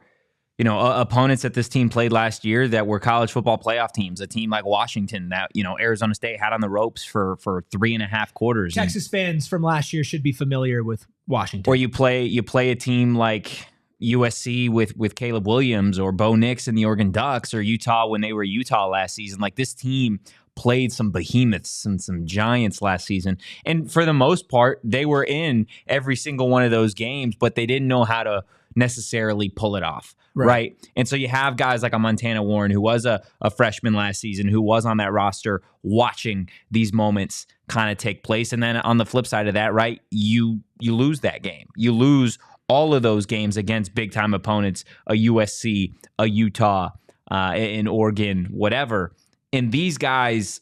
S6: opponents that this team played last year that were college football playoff teams, a team like Washington that, Arizona State had on the ropes for 3.5 quarters.
S1: Texas fans from last year should be familiar with Washington.
S6: Or you play a team like USC with Caleb Williams or Bo Nix and the Oregon Ducks, or Utah when they were Utah last season. Like, this team played some behemoths and some giants last season. And for the most part, they were in every single one of those games, but they didn't know how to necessarily pull it off. Right. And so you have guys like a Montana Warren, who was a freshman last season, who was on that roster watching these moments kind of take place. And then on the flip side of that, right, you lose that game. You lose all of those games against big time opponents, a USC, a Utah, an Oregon, whatever. And these guys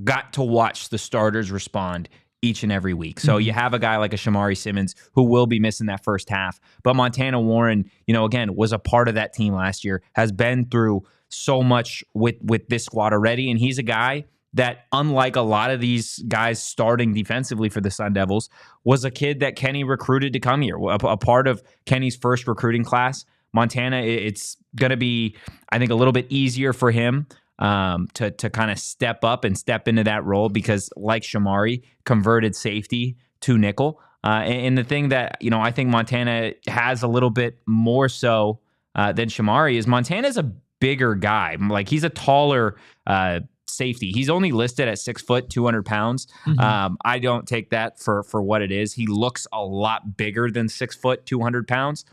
S6: got to watch the starters respond each and every week. So you have a guy like a Shamari Simmons who will be missing that first half. But Montana Warren, again, was a part of that team last year, has been through so much with this squad already. And he's a guy that, unlike a lot of these guys starting defensively for the Sun Devils, was a kid that Kenny recruited to come here, a part of Kenny's first recruiting class. Montana, it's going to be, I think, a little bit easier for him to kind of step up and step into that role, because, like Shamari, converted safety to nickel. And the thing that, I think Montana has a little bit more so than Shamari is Montana's a bigger guy. Like, he's a taller safety. He's only listed at 6 foot, 200 pounds. I don't take that for what it is. He looks a lot bigger than 6 foot, 200 pounds.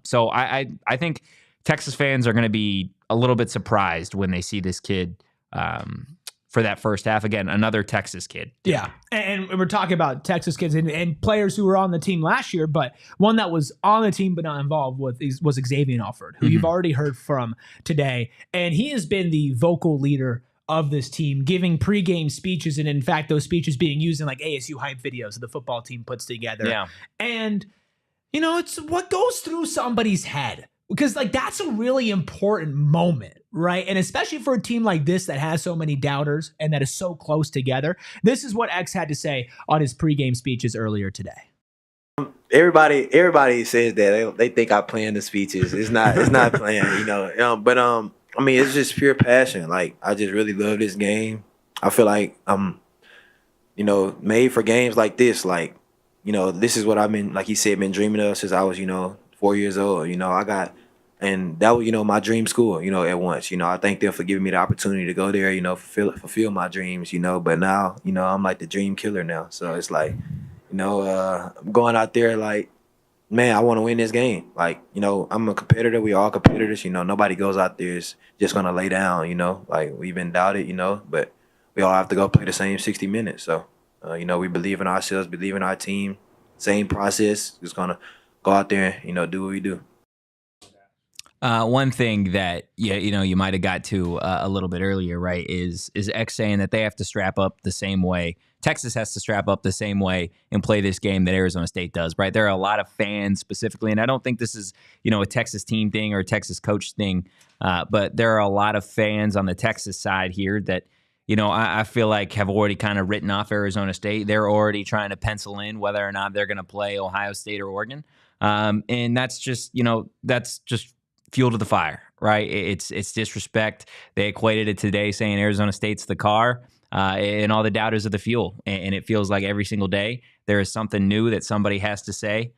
S6: So I think Texas fans are going to be a little bit surprised when they see this kid for that first half. Again, another Texas kid.
S1: Yeah. And we're talking about Texas kids and players who were on the team last year, but one that was on the team but not involved was Xavion Alford, who you've already heard from today. And he has been the vocal leader of this team, giving pregame speeches, and in fact, those speeches being used in like ASU hype videos that the football team puts together.
S6: Yeah.
S1: And, it's what goes through somebody's head, because like that's a really important moment, right? And especially for a team like this that has so many doubters and that is so close together. This is what X had to say on his pregame speeches earlier today.
S4: Everybody says that they think I plan the speeches. It's not planned, But I mean, it's just pure passion. Like, I just really love this game. I feel like I'm, made for games like this. Like, this is what I've been, like he said, been dreaming of since I was, 4 years old. And that was, my dream school, at once. I thank them for giving me the opportunity to go there, fulfill my dreams, But now, I'm like the dream killer now. So it's like, I'm going out there like, man, I want to win this game. Like, you know, I'm a competitor. We all competitors. You know, nobody goes out there is just going to lay down, you know. Like, we've been doubted, you know, but we all have to go play the same 60 minutes. So, you know, we believe in ourselves, believe in our team. Same process. Just going to go out there and, you know, do what we do.
S6: One thing that you might have got to a little bit earlier, right, is X saying that they have to strap up the same way. Texas has to strap up the same way and play this game that Arizona State does, right? There are a lot of fans specifically, and I don't think this is, a Texas team thing or a Texas coach thing, but there are a lot of fans on the Texas side here that, I feel like have already kind of written off Arizona State. They're already trying to pencil in whether or not they're going to play Ohio State or Oregon. And that's just fuel to the fire, right? It's disrespect. They equated it today saying Arizona State's the car, and all the doubters are the fuel. And it feels like every single day there is something new that somebody has to say,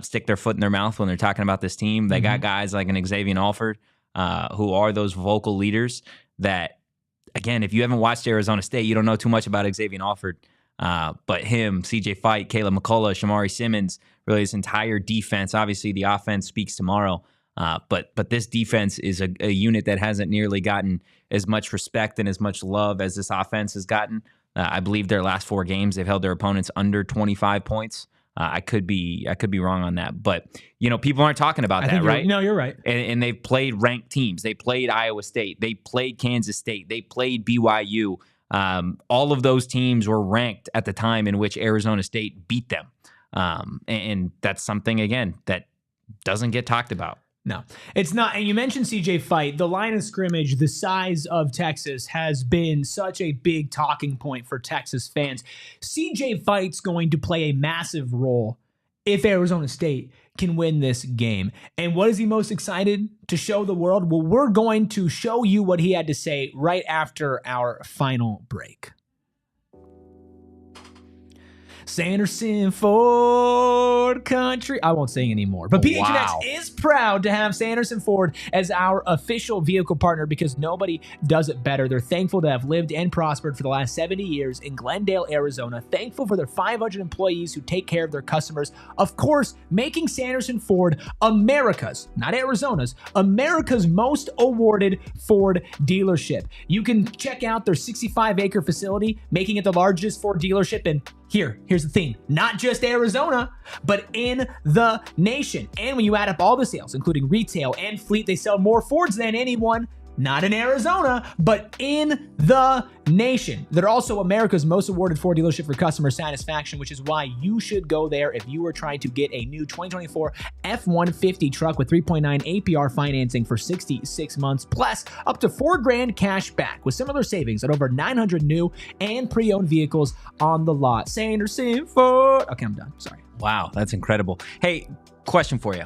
S6: stick their foot in their mouth when they're talking about this team. They got guys like an Xavion Alford, who are those vocal leaders that, again, if you haven't watched Arizona State, you don't know too much about Xavion Alford. But him, CJ Fite, Caleb McCullough, Shamari Simmons, really this entire defense. Obviously, the offense speaks tomorrow. But this defense is a unit that hasn't nearly gotten as much respect and as much love as this offense has gotten. I believe their last 4 games, they've held their opponents under 25 points. I could be wrong on that, but people aren't talking about that, right?
S1: No, you're right.
S6: And they've played ranked teams. They played Iowa State. They played Kansas State. They played BYU. All of those teams were ranked at the time in which Arizona State beat them, and that's something again that doesn't get talked about.
S1: No, it's not. And you mentioned CJ Fite. The line of scrimmage, the size of Texas has been such a big talking point for Texas fans. CJ Fite's going to play a massive role if Arizona State can win this game. And what is he most excited to show the world? Well, we're going to show you what he had to say right after our final break. Sanderson Ford Country. I won't sing anymore. But PHNX is proud to have Sanderson Ford as our official vehicle partner because nobody does it better. They're thankful to have lived and prospered for the last 70 years in Glendale, Arizona. Thankful for their 500 employees who take care of their customers. Of course, making Sanderson Ford America's, not Arizona's, America's most awarded Ford dealership. You can check out their 65-acre facility, making it the largest Ford dealership in Here's the thing, not just Arizona, but in the nation. And when you add up all the sales, including retail and fleet, they sell more Fords than anyone, not in Arizona, but in the nation. They're also America's most awarded Ford dealership for customer satisfaction, which is why you should go there if you are trying to get a new 2024 F-150 truck with 3.9 APR financing for 66 months, plus up to $4,000 cash back with similar savings on over 900 new and pre-owned vehicles on the lot. Sanderson Ford. Okay, I'm done. Sorry.
S6: Wow, that's incredible. Hey, question for you.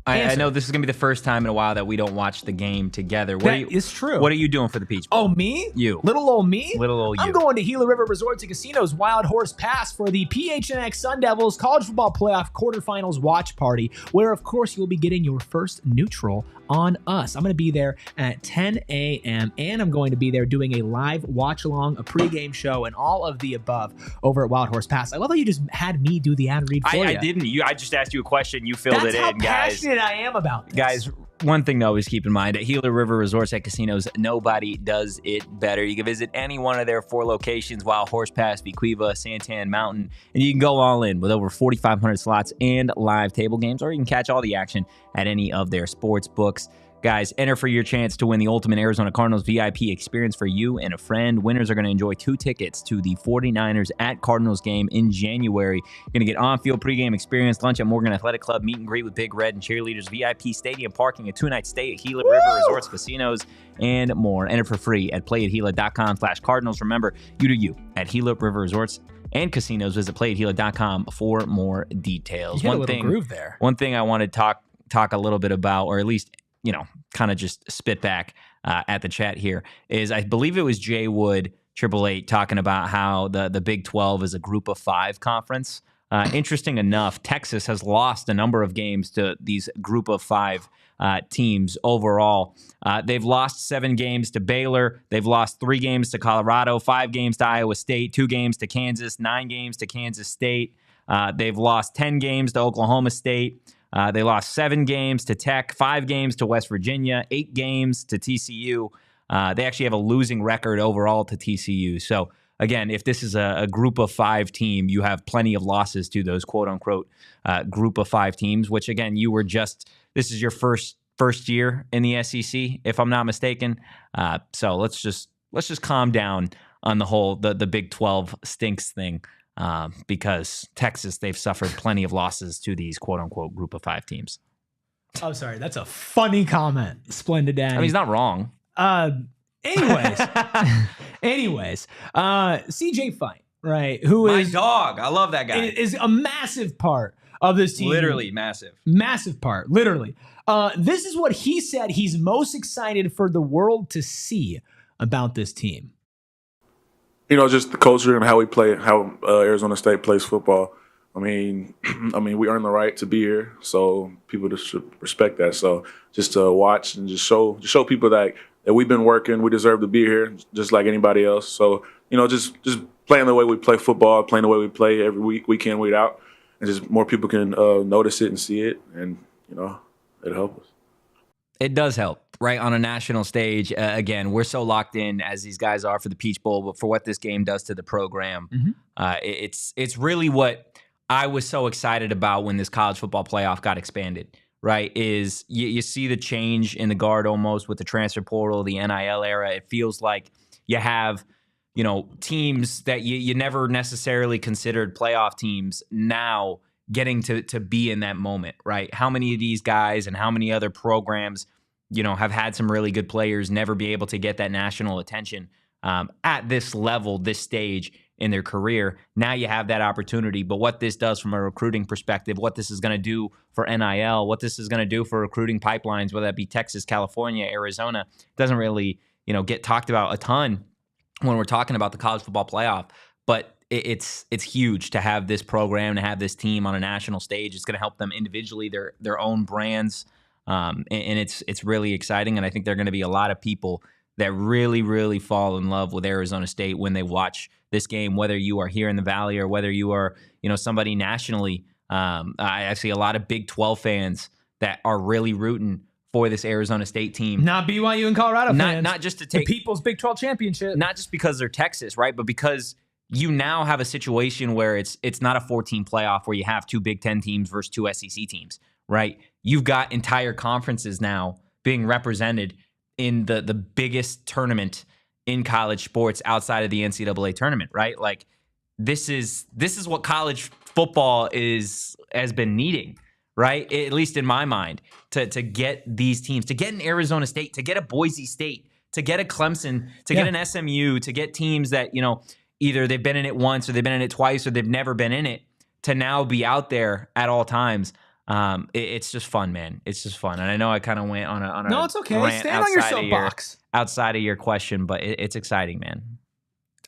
S6: I know this is going to be the first time in a while that we don't watch the game together.
S1: It's true.
S6: What are you doing for the Peach Bowl?
S1: Oh, me?
S6: You.
S1: Little old me?
S6: Little old you.
S1: I'm going to Gila River Resorts and Casinos Wild Horse Pass for the PHNX Sun Devils College Football Playoff Quarterfinals Watch Party, where, of course, you'll be getting your first neutral on us. I'm going to be there at 10 a.m., and I'm going to be there doing a live watch-along, a pregame show, and all of the above over at Wild Horse Pass. I love how you just had me do the ad read for you.
S6: I didn't. I just asked you a question. You filled it in, guys.
S1: That's how passionate I am about this.
S6: Guys, one thing to always keep in mind, at Gila River Resorts and Casinos, nobody does it better. You can visit any one of their 4 locations, Wild Horse Pass, Vequiva, Santan Mountain, and you can go all in with over 4,500 slots and live table games, or you can catch all the action at any of their sports books. Guys, enter for your chance to win the ultimate Arizona Cardinals VIP experience for you and a friend. Winners are going to enjoy 2 tickets to the 49ers at Cardinals game in January. You're going to get on-field pregame experience, lunch at Morgan Athletic Club, meet and greet with Big Red and cheerleaders, VIP stadium parking, a 2-night stay at Gila River Resorts, Casinos, and more. Enter for free at playatgila.com/Cardinals. Remember, you do you at Gila River Resorts and Casinos. Visit playatgila.com for more details.
S1: You had a little groove there.
S6: One thing I want to talk a little bit about, or at least kind of just spit back at the chat here, is I believe it was Jay Wood, 888, talking about how the Big 12 is a group of 5 conference. Interesting enough, Texas has lost a number of games to these group of 5 teams overall. They've lost 7 games to Baylor. They've lost 3 games to Colorado, 5 games to Iowa State, 2 games to Kansas, 9 games to Kansas State. They've lost 10 games to Oklahoma State. They lost 7 games to Tech, 5 games to West Virginia, 8 games to TCU. They actually have a losing record overall to TCU. So, again, if this is a group of 5 team, you have plenty of losses to those quote-unquote group of 5 teams, which, again, this is your first year in the SEC, if I'm not mistaken. So let's just calm down on the whole the Big 12 stinks thing, because Texas, they've suffered plenty of losses to these quote-unquote group of 5 teams.
S1: Oh, sorry. That's a funny comment. Splendid, Danny.
S6: I mean, he's not wrong.
S1: Anyways, CJ Fite, right? Who
S6: My
S1: is
S6: dog. I love that guy.
S1: is a massive part of this team.
S6: Literally massive.
S1: Massive part, literally. This is what he said he's most excited for the world to see about this team.
S8: Just the culture and how we play, how Arizona State plays football. I mean, we earn the right to be here, so people just should respect that. So just to watch and just show people that we've been working, we deserve to be here, just like anybody else. So just playing the way we play football, playing the way we play every week in, week out, and just more people can notice it and see it, and it'll help us. It
S6: does help, right? On a national stage, again, we're so locked in as these guys are for the Peach Bowl, but for what this game does to the program, it's really what I was so excited about when this college football playoff got expanded, right? Is you see the change in the guard almost with the transfer portal, the NIL era. It feels like you have, teams that you never necessarily considered playoff teams now getting to be in that moment, right? How many of these guys and how many other programs, have had some really good players never be able to get that national attention at this level, this stage in their career. Now you have that opportunity. But what this does from a recruiting perspective, what this is going to do for NIL, what this is going to do for recruiting pipelines, whether that be Texas, California, Arizona, doesn't really, get talked about a ton when we're talking about the college football playoff. But it's huge to have this program, to have this team on a national stage. It's going to help them individually, their own brands, and it's really exciting. And I think there are going to be a lot of people that really, really fall in love with Arizona State when they watch this game, whether you are here in the Valley or whether you are, somebody nationally. I see a lot of Big 12 fans that are really rooting for this Arizona State team.
S1: Not BYU and Colorado fans.
S6: Not just to take
S1: the People's Big 12 championship.
S6: Not just because they're Texas, right? But because you now have a situation where it's not a 14 playoff where you have 2 Big 10 teams versus 2 SEC teams, right? You've got entire conferences now being represented in the biggest tournament in college sports outside of the NCAA tournament, right? Like this is what college football has been needing, right? At least in my mind, to get these teams, to get an Arizona State, to get a Boise State, to get a Clemson, to get an SMU, to get teams that, either they've been in it once or they've been in it twice or they've never been in it, to now be out there at all times. It's just fun, man. It's just fun. And I know I kind of went on a
S1: no, it's okay.
S6: rant
S1: Stand on your soapbox.
S6: Outside of your question, but it's exciting, man.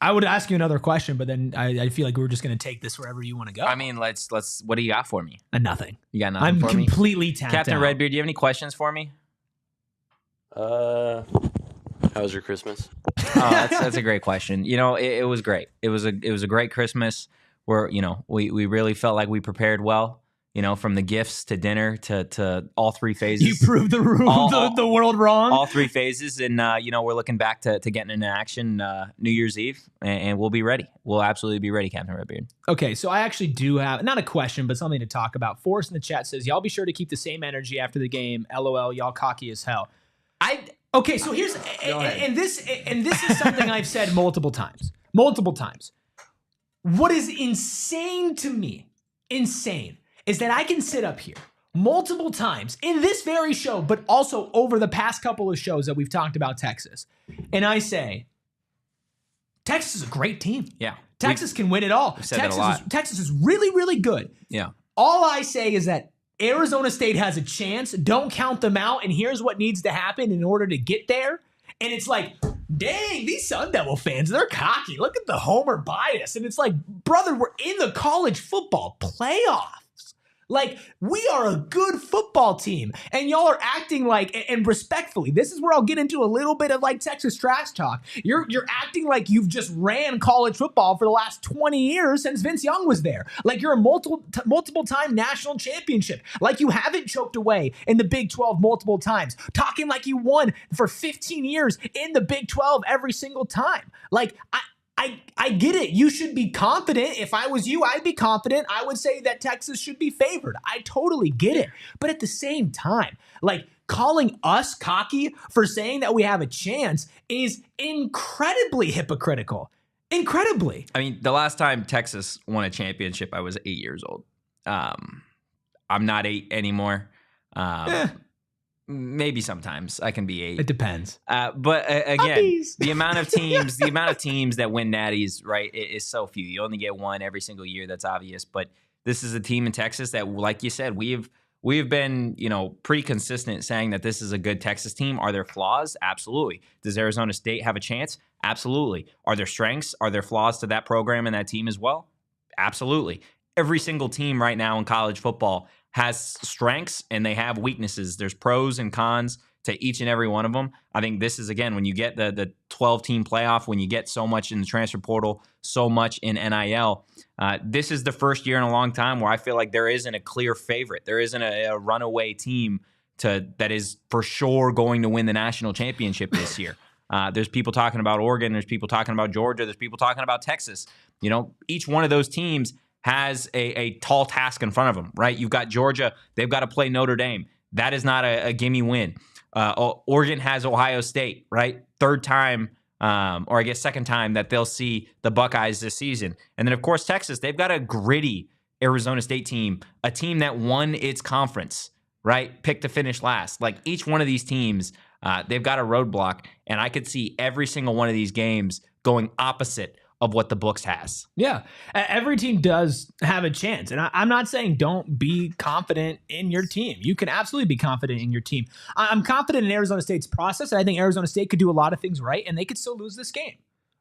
S1: I would ask you another question, but then I feel like we're just going to take this wherever you want to go.
S6: I mean, let's. What do you got for me?
S1: Nothing.
S6: You got nothing
S1: I'm
S6: for me?
S1: completely tapped
S6: Captain
S1: out.
S6: Redbeard, do you have any questions for me?
S2: How was your Christmas?
S6: Oh, that's a great question. It was great. It was a great Christmas where, we really felt like we prepared well, from the gifts to dinner to all 3 phases.
S1: You proved the world wrong.
S6: All 3 phases. And, we're looking back to getting into action New Year's Eve, and we'll be ready. We'll absolutely be ready, Captain Redbeard.
S1: Okay, so I actually do have, not a question, but something to talk about. Forrest in the chat says, y'all be sure to keep the same energy after the game. LOL, y'all cocky as hell. Okay, so here's and this is something I've said multiple times. What is insane to me, is that I can sit up here multiple times in this very show, but also over the past couple of shows that we've talked about Texas, and I say, Texas is a great team.
S6: Yeah,
S1: Texas can win it all. Texas is really, really good.
S6: Yeah.
S1: All I say is that Arizona State has a chance. Don't count them out. And here's what needs to happen in order to get there. And it's like, dang, these Sun Devil fans, they're cocky. Look at the homer bias. And it's like, brother, we're in the college football playoffs. Like, we are a good football team, and y'all are acting like, and respectfully, this is where I'll get into a little bit of like Texas trash talk. You're acting like you've just ran college football for the last 20 years since Vince Young was there. Like, you're a multiple time national championship. Like, you haven't choked away in the Big 12 multiple times. Talking like you won for 15 years in the Big 12 every single time. Like, I get it. You should be confident. If I was you, I'd be confident. I would say that Texas should be favored. I totally get it. But at the same time, like, calling us cocky for saying that we have a chance is incredibly hypocritical. Incredibly.
S6: I mean, the last time Texas won a championship, I was 8 years old. I'm not 8 anymore. Maybe sometimes I can be 8.
S1: It depends.
S6: But again,
S1: Puppies.
S6: the amount of teams that win natties, right, is so few. You only get one every single year. That's obvious. But this is a team in Texas that, like you said, we've been, pretty consistent saying that this is a good Texas team. Are there flaws? Absolutely. Does Arizona State have a chance? Absolutely. Are there strengths? Are there flaws to that program and that team as well? Absolutely. Every single team right now in college football has strengths and they have weaknesses. There's pros and cons to each and every one of them. I think this is, again, when you get the 12-team playoff, when you get so much in the transfer portal, so much in NIL, this is the first year in a long time where I feel like there isn't a clear favorite. There isn't a runaway team that is for sure going to win the national championship this year. There's people talking about Oregon. There's people talking about Georgia. There's people talking about Texas. Each one of those teams has a tall task in front of them, right? You've got Georgia. They've got to play Notre Dame. That is not a gimme win. Oregon has Ohio State, right? Third time, or I guess second time that they'll see the Buckeyes this season. And then, of course, Texas, they've got a gritty Arizona State team, a team that won its conference, right? Picked to finish last. Like, each one of these teams, they've got a roadblock, and I could see every single one of these games going opposite of what the books has.
S1: Yeah, every team does have a chance. And I'm not saying don't be confident in your team. You can absolutely be confident in your team. I'm confident in Arizona State's process, and I think Arizona State could do a lot of things right, and they could still lose this game,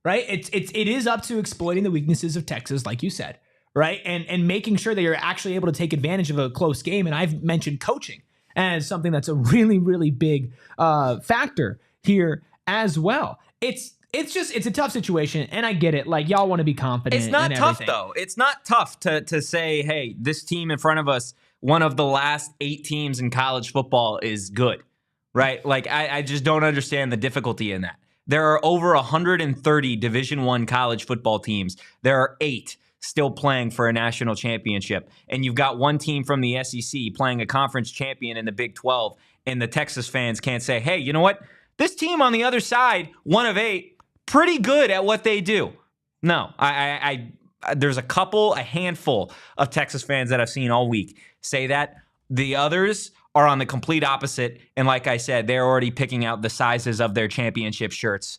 S1: right? It is up to exploiting the weaknesses of Texas, like you said, right? And making sure that you're actually able to take advantage of a close game. And I've mentioned coaching as something that's a really, really big factor here as well. It's a tough situation, and I get it. Like, y'all want to be confident.
S6: It's not
S1: in
S6: tough,
S1: everything.
S6: though. It's not tough to say, hey, this team in front of us, one of the last 8 teams in college football, is good, right? Like, I just don't understand the difficulty in that. There are over 130 Division I college football teams. There are 8 still playing for a national championship, and you've got one team from the SEC playing a conference champion in the Big 12, and the Texas fans can't say, hey, you know what? This team on the other side, one of 8, pretty good at what they do. No, there's a handful of Texas fans that I've seen all week say that. The others are on the complete opposite. And like I said, they're already picking out the sizes of their championship shirts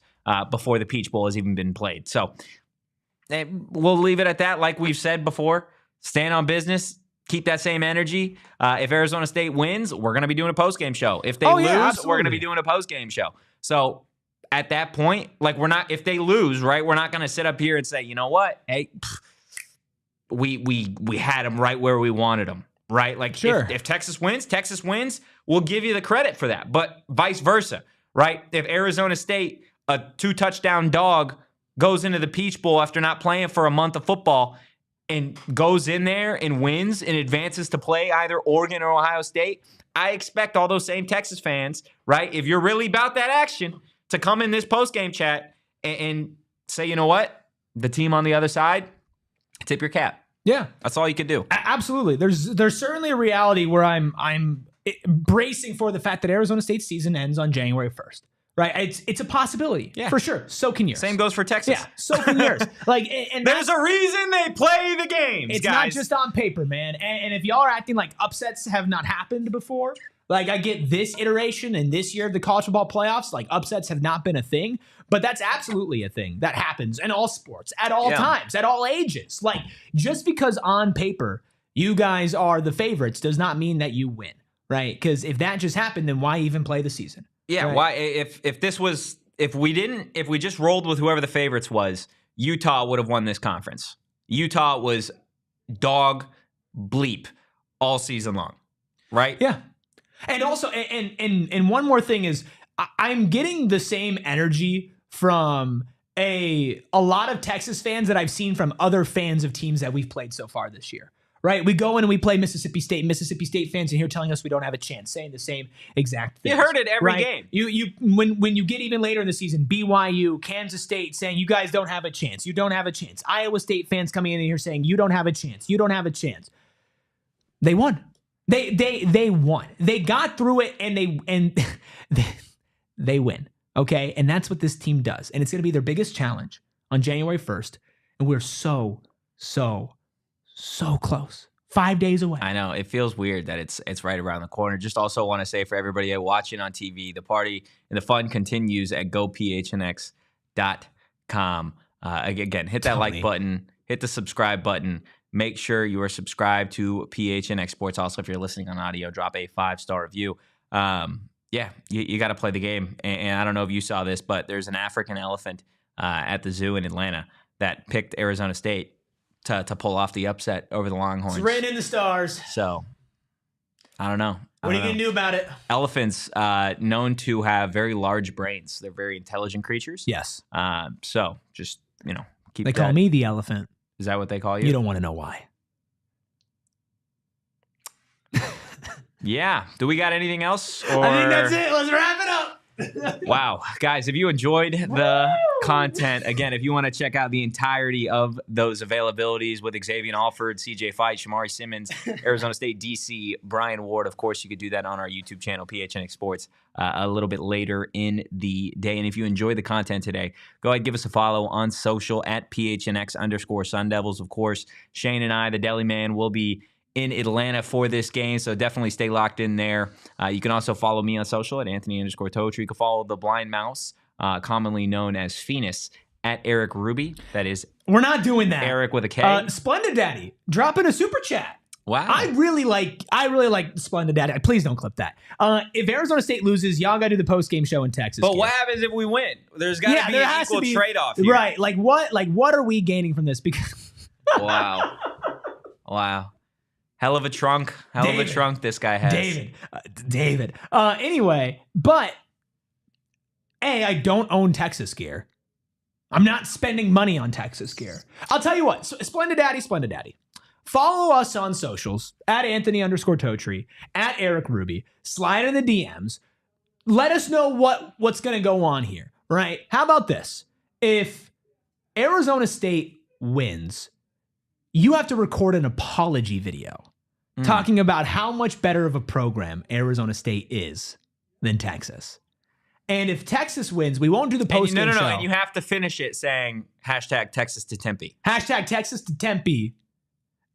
S6: before the Peach Bowl has even been played. So we'll leave it at that. Like we've said before, stand on business, keep that same energy. If Arizona State wins, we're going to be doing a postgame show. If they lose, we're going to be doing a postgame show. So at that point, like, if they lose, right, we're not going to sit up here and say, you know what, hey, we had them right where we wanted them, right? Like, sure. If Texas wins, we'll give you the credit for that. But vice versa, right? If Arizona State, a 2-touchdown dog, goes into the Peach Bowl after not playing for a month of football and goes in there and wins and advances to play either Oregon or Ohio State, I expect all those same Texas fans, right, if you're really about that action, to come in this post-game chat and say, you know what? The team on the other side, tip your cap.
S1: Yeah.
S6: That's all you can do.
S1: Absolutely. There's certainly a reality where I'm bracing for the fact that Arizona State's season ends on January 1st. Right? It's a possibility. Yeah. For sure. So can yours.
S6: Same goes for Texas.
S1: Yeah. So can yours. Like, and
S6: there's a reason they play the games,
S1: it's
S6: guys.
S1: Not just on paper, man. And if y'all are acting like upsets have not happened before, like, I get this iteration and this year of the college football playoffs, like, upsets have not been a thing, but that's absolutely a thing that happens in all sports at all times, at all ages. Like, just because on paper you guys are the favorites does not mean that you win, right? Because if that just happened, then why even play the season?
S6: Yeah, right? Why? If we just rolled with whoever the favorites was, Utah would have won this conference. Utah was dog bleep all season long, right?
S1: Yeah. And also, and one more thing is I'm getting the same energy from a lot of Texas fans that I've seen from other fans of teams that we've played so far this year. Right, we go in and we play Mississippi State. Mississippi State fans in here telling us we don't have a chance, saying the same exact thing.
S6: You heard it every game.
S1: When you get even later in the season, BYU, Kansas State saying you guys don't have a chance. You don't have a chance. Iowa State fans coming in here saying you don't have a chance. You don't have a chance. They won. They won. They got through it and they win. Okay, and that's what this team does, and it's going to be their biggest challenge on January 1st, and we're so close. 5 days away.
S6: I know. It feels weird that it's right around the corner. Just also want to say for everybody watching on TV, the party and the fun continues at gophnx.com. Again, hit that like button, hit the subscribe button. Make sure you are subscribed to PHNX Sports. Also, if you're listening on audio, drop a 5-star review. You got to play the game. And I don't know if you saw this, but there's an African elephant at the zoo in Atlanta that picked Arizona State to pull off the upset over the Longhorns.
S1: It's written in the stars.
S6: So, I don't know.
S1: What are you going to do about it?
S6: Elephants known to have very large brains. They're very intelligent creatures.
S1: Yes.
S6: So, just, keep
S1: They call me the elephant.
S6: Is that what they call you?
S1: You don't want to know why.
S6: Yeah. Do we got anything else?
S1: I think that's it. Let's wrap it up.
S6: Wow. Guys, if you enjoyed the content, again, if you want to check out the entirety of those availabilities with Xavion Alford, CJ Fite, Shamari Simmons, Arizona State DC, Brian Ward, of course, you could do that on our YouTube channel, PHNX Sports, a little bit later in the day. And if you enjoyed the content today, go ahead and give us a follow on social at PHNX_Sun Devils. Of course, Shane and I, the Deli Man, will be in Atlanta for this game, so definitely stay locked in there. You can also follow me on social at Anthony_Totri. You can follow the Blind Mouse, commonly known as Phoenix, at Erik Ruby. That is,
S1: we're not doing that.
S6: Erik with a K.
S1: Splendid Daddy, drop in a super chat.
S6: Wow,
S1: I really like Splendid Daddy. Please don't clip that. If Arizona State loses, y'all got to do the post game show in Texas.
S6: But what happens if we win? There's got to be an equal trade off here,
S1: right? Like what are we gaining from this? Because
S6: wow. Hell of a trunk this guy has.
S1: David. Anyway, but I don't own Texas gear. I'm not spending money on Texas gear. I'll tell you what, Splendid Daddy. Follow us on socials at Anthony_Totri, at Erik Ruby. Slide in the DMs. Let us know what's going to go on here, right? How about this? If Arizona State wins, you have to record an apology video talking about how much better of a program Arizona State is than Texas. And if Texas wins, we won't do the post-game show.
S6: No. And you have to finish it saying #Texas to Tempe.
S1: #Texas to Tempe.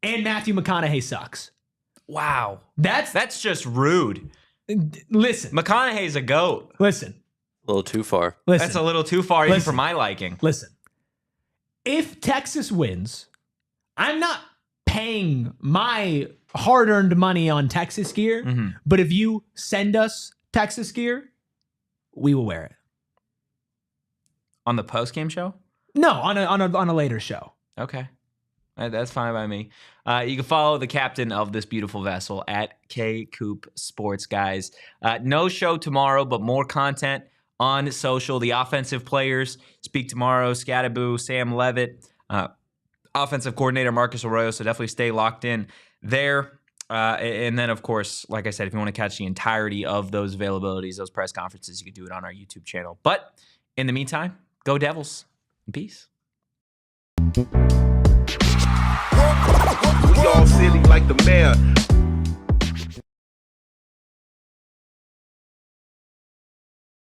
S1: And Matthew McConaughey sucks.
S6: Wow.
S1: That's
S6: just rude.
S1: Listen.
S6: McConaughey's a GOAT.
S1: Listen.
S2: A little too far.
S1: Listen.
S6: That's a little too far even for my liking.
S1: Listen. If Texas wins, I'm not paying my hard-earned money on Texas gear, but if you send us Texas gear, we will wear it.
S6: On the post-game show?
S1: No, on a later show.
S6: Okay. That's fine by me. You can follow the captain of this beautiful vessel at KCoop Sports, guys. No show tomorrow, but more content on social. The offensive players speak tomorrow. Scattaboo, Sam Levitt, offensive coordinator Marcus Arroyo, so definitely stay locked in there. And then, of course, like I said, if you want to catch the entirety of those availabilities, those press conferences, you can do it on our YouTube channel. But in the meantime, go Devils. And peace.
S9: We all silly like the mayor.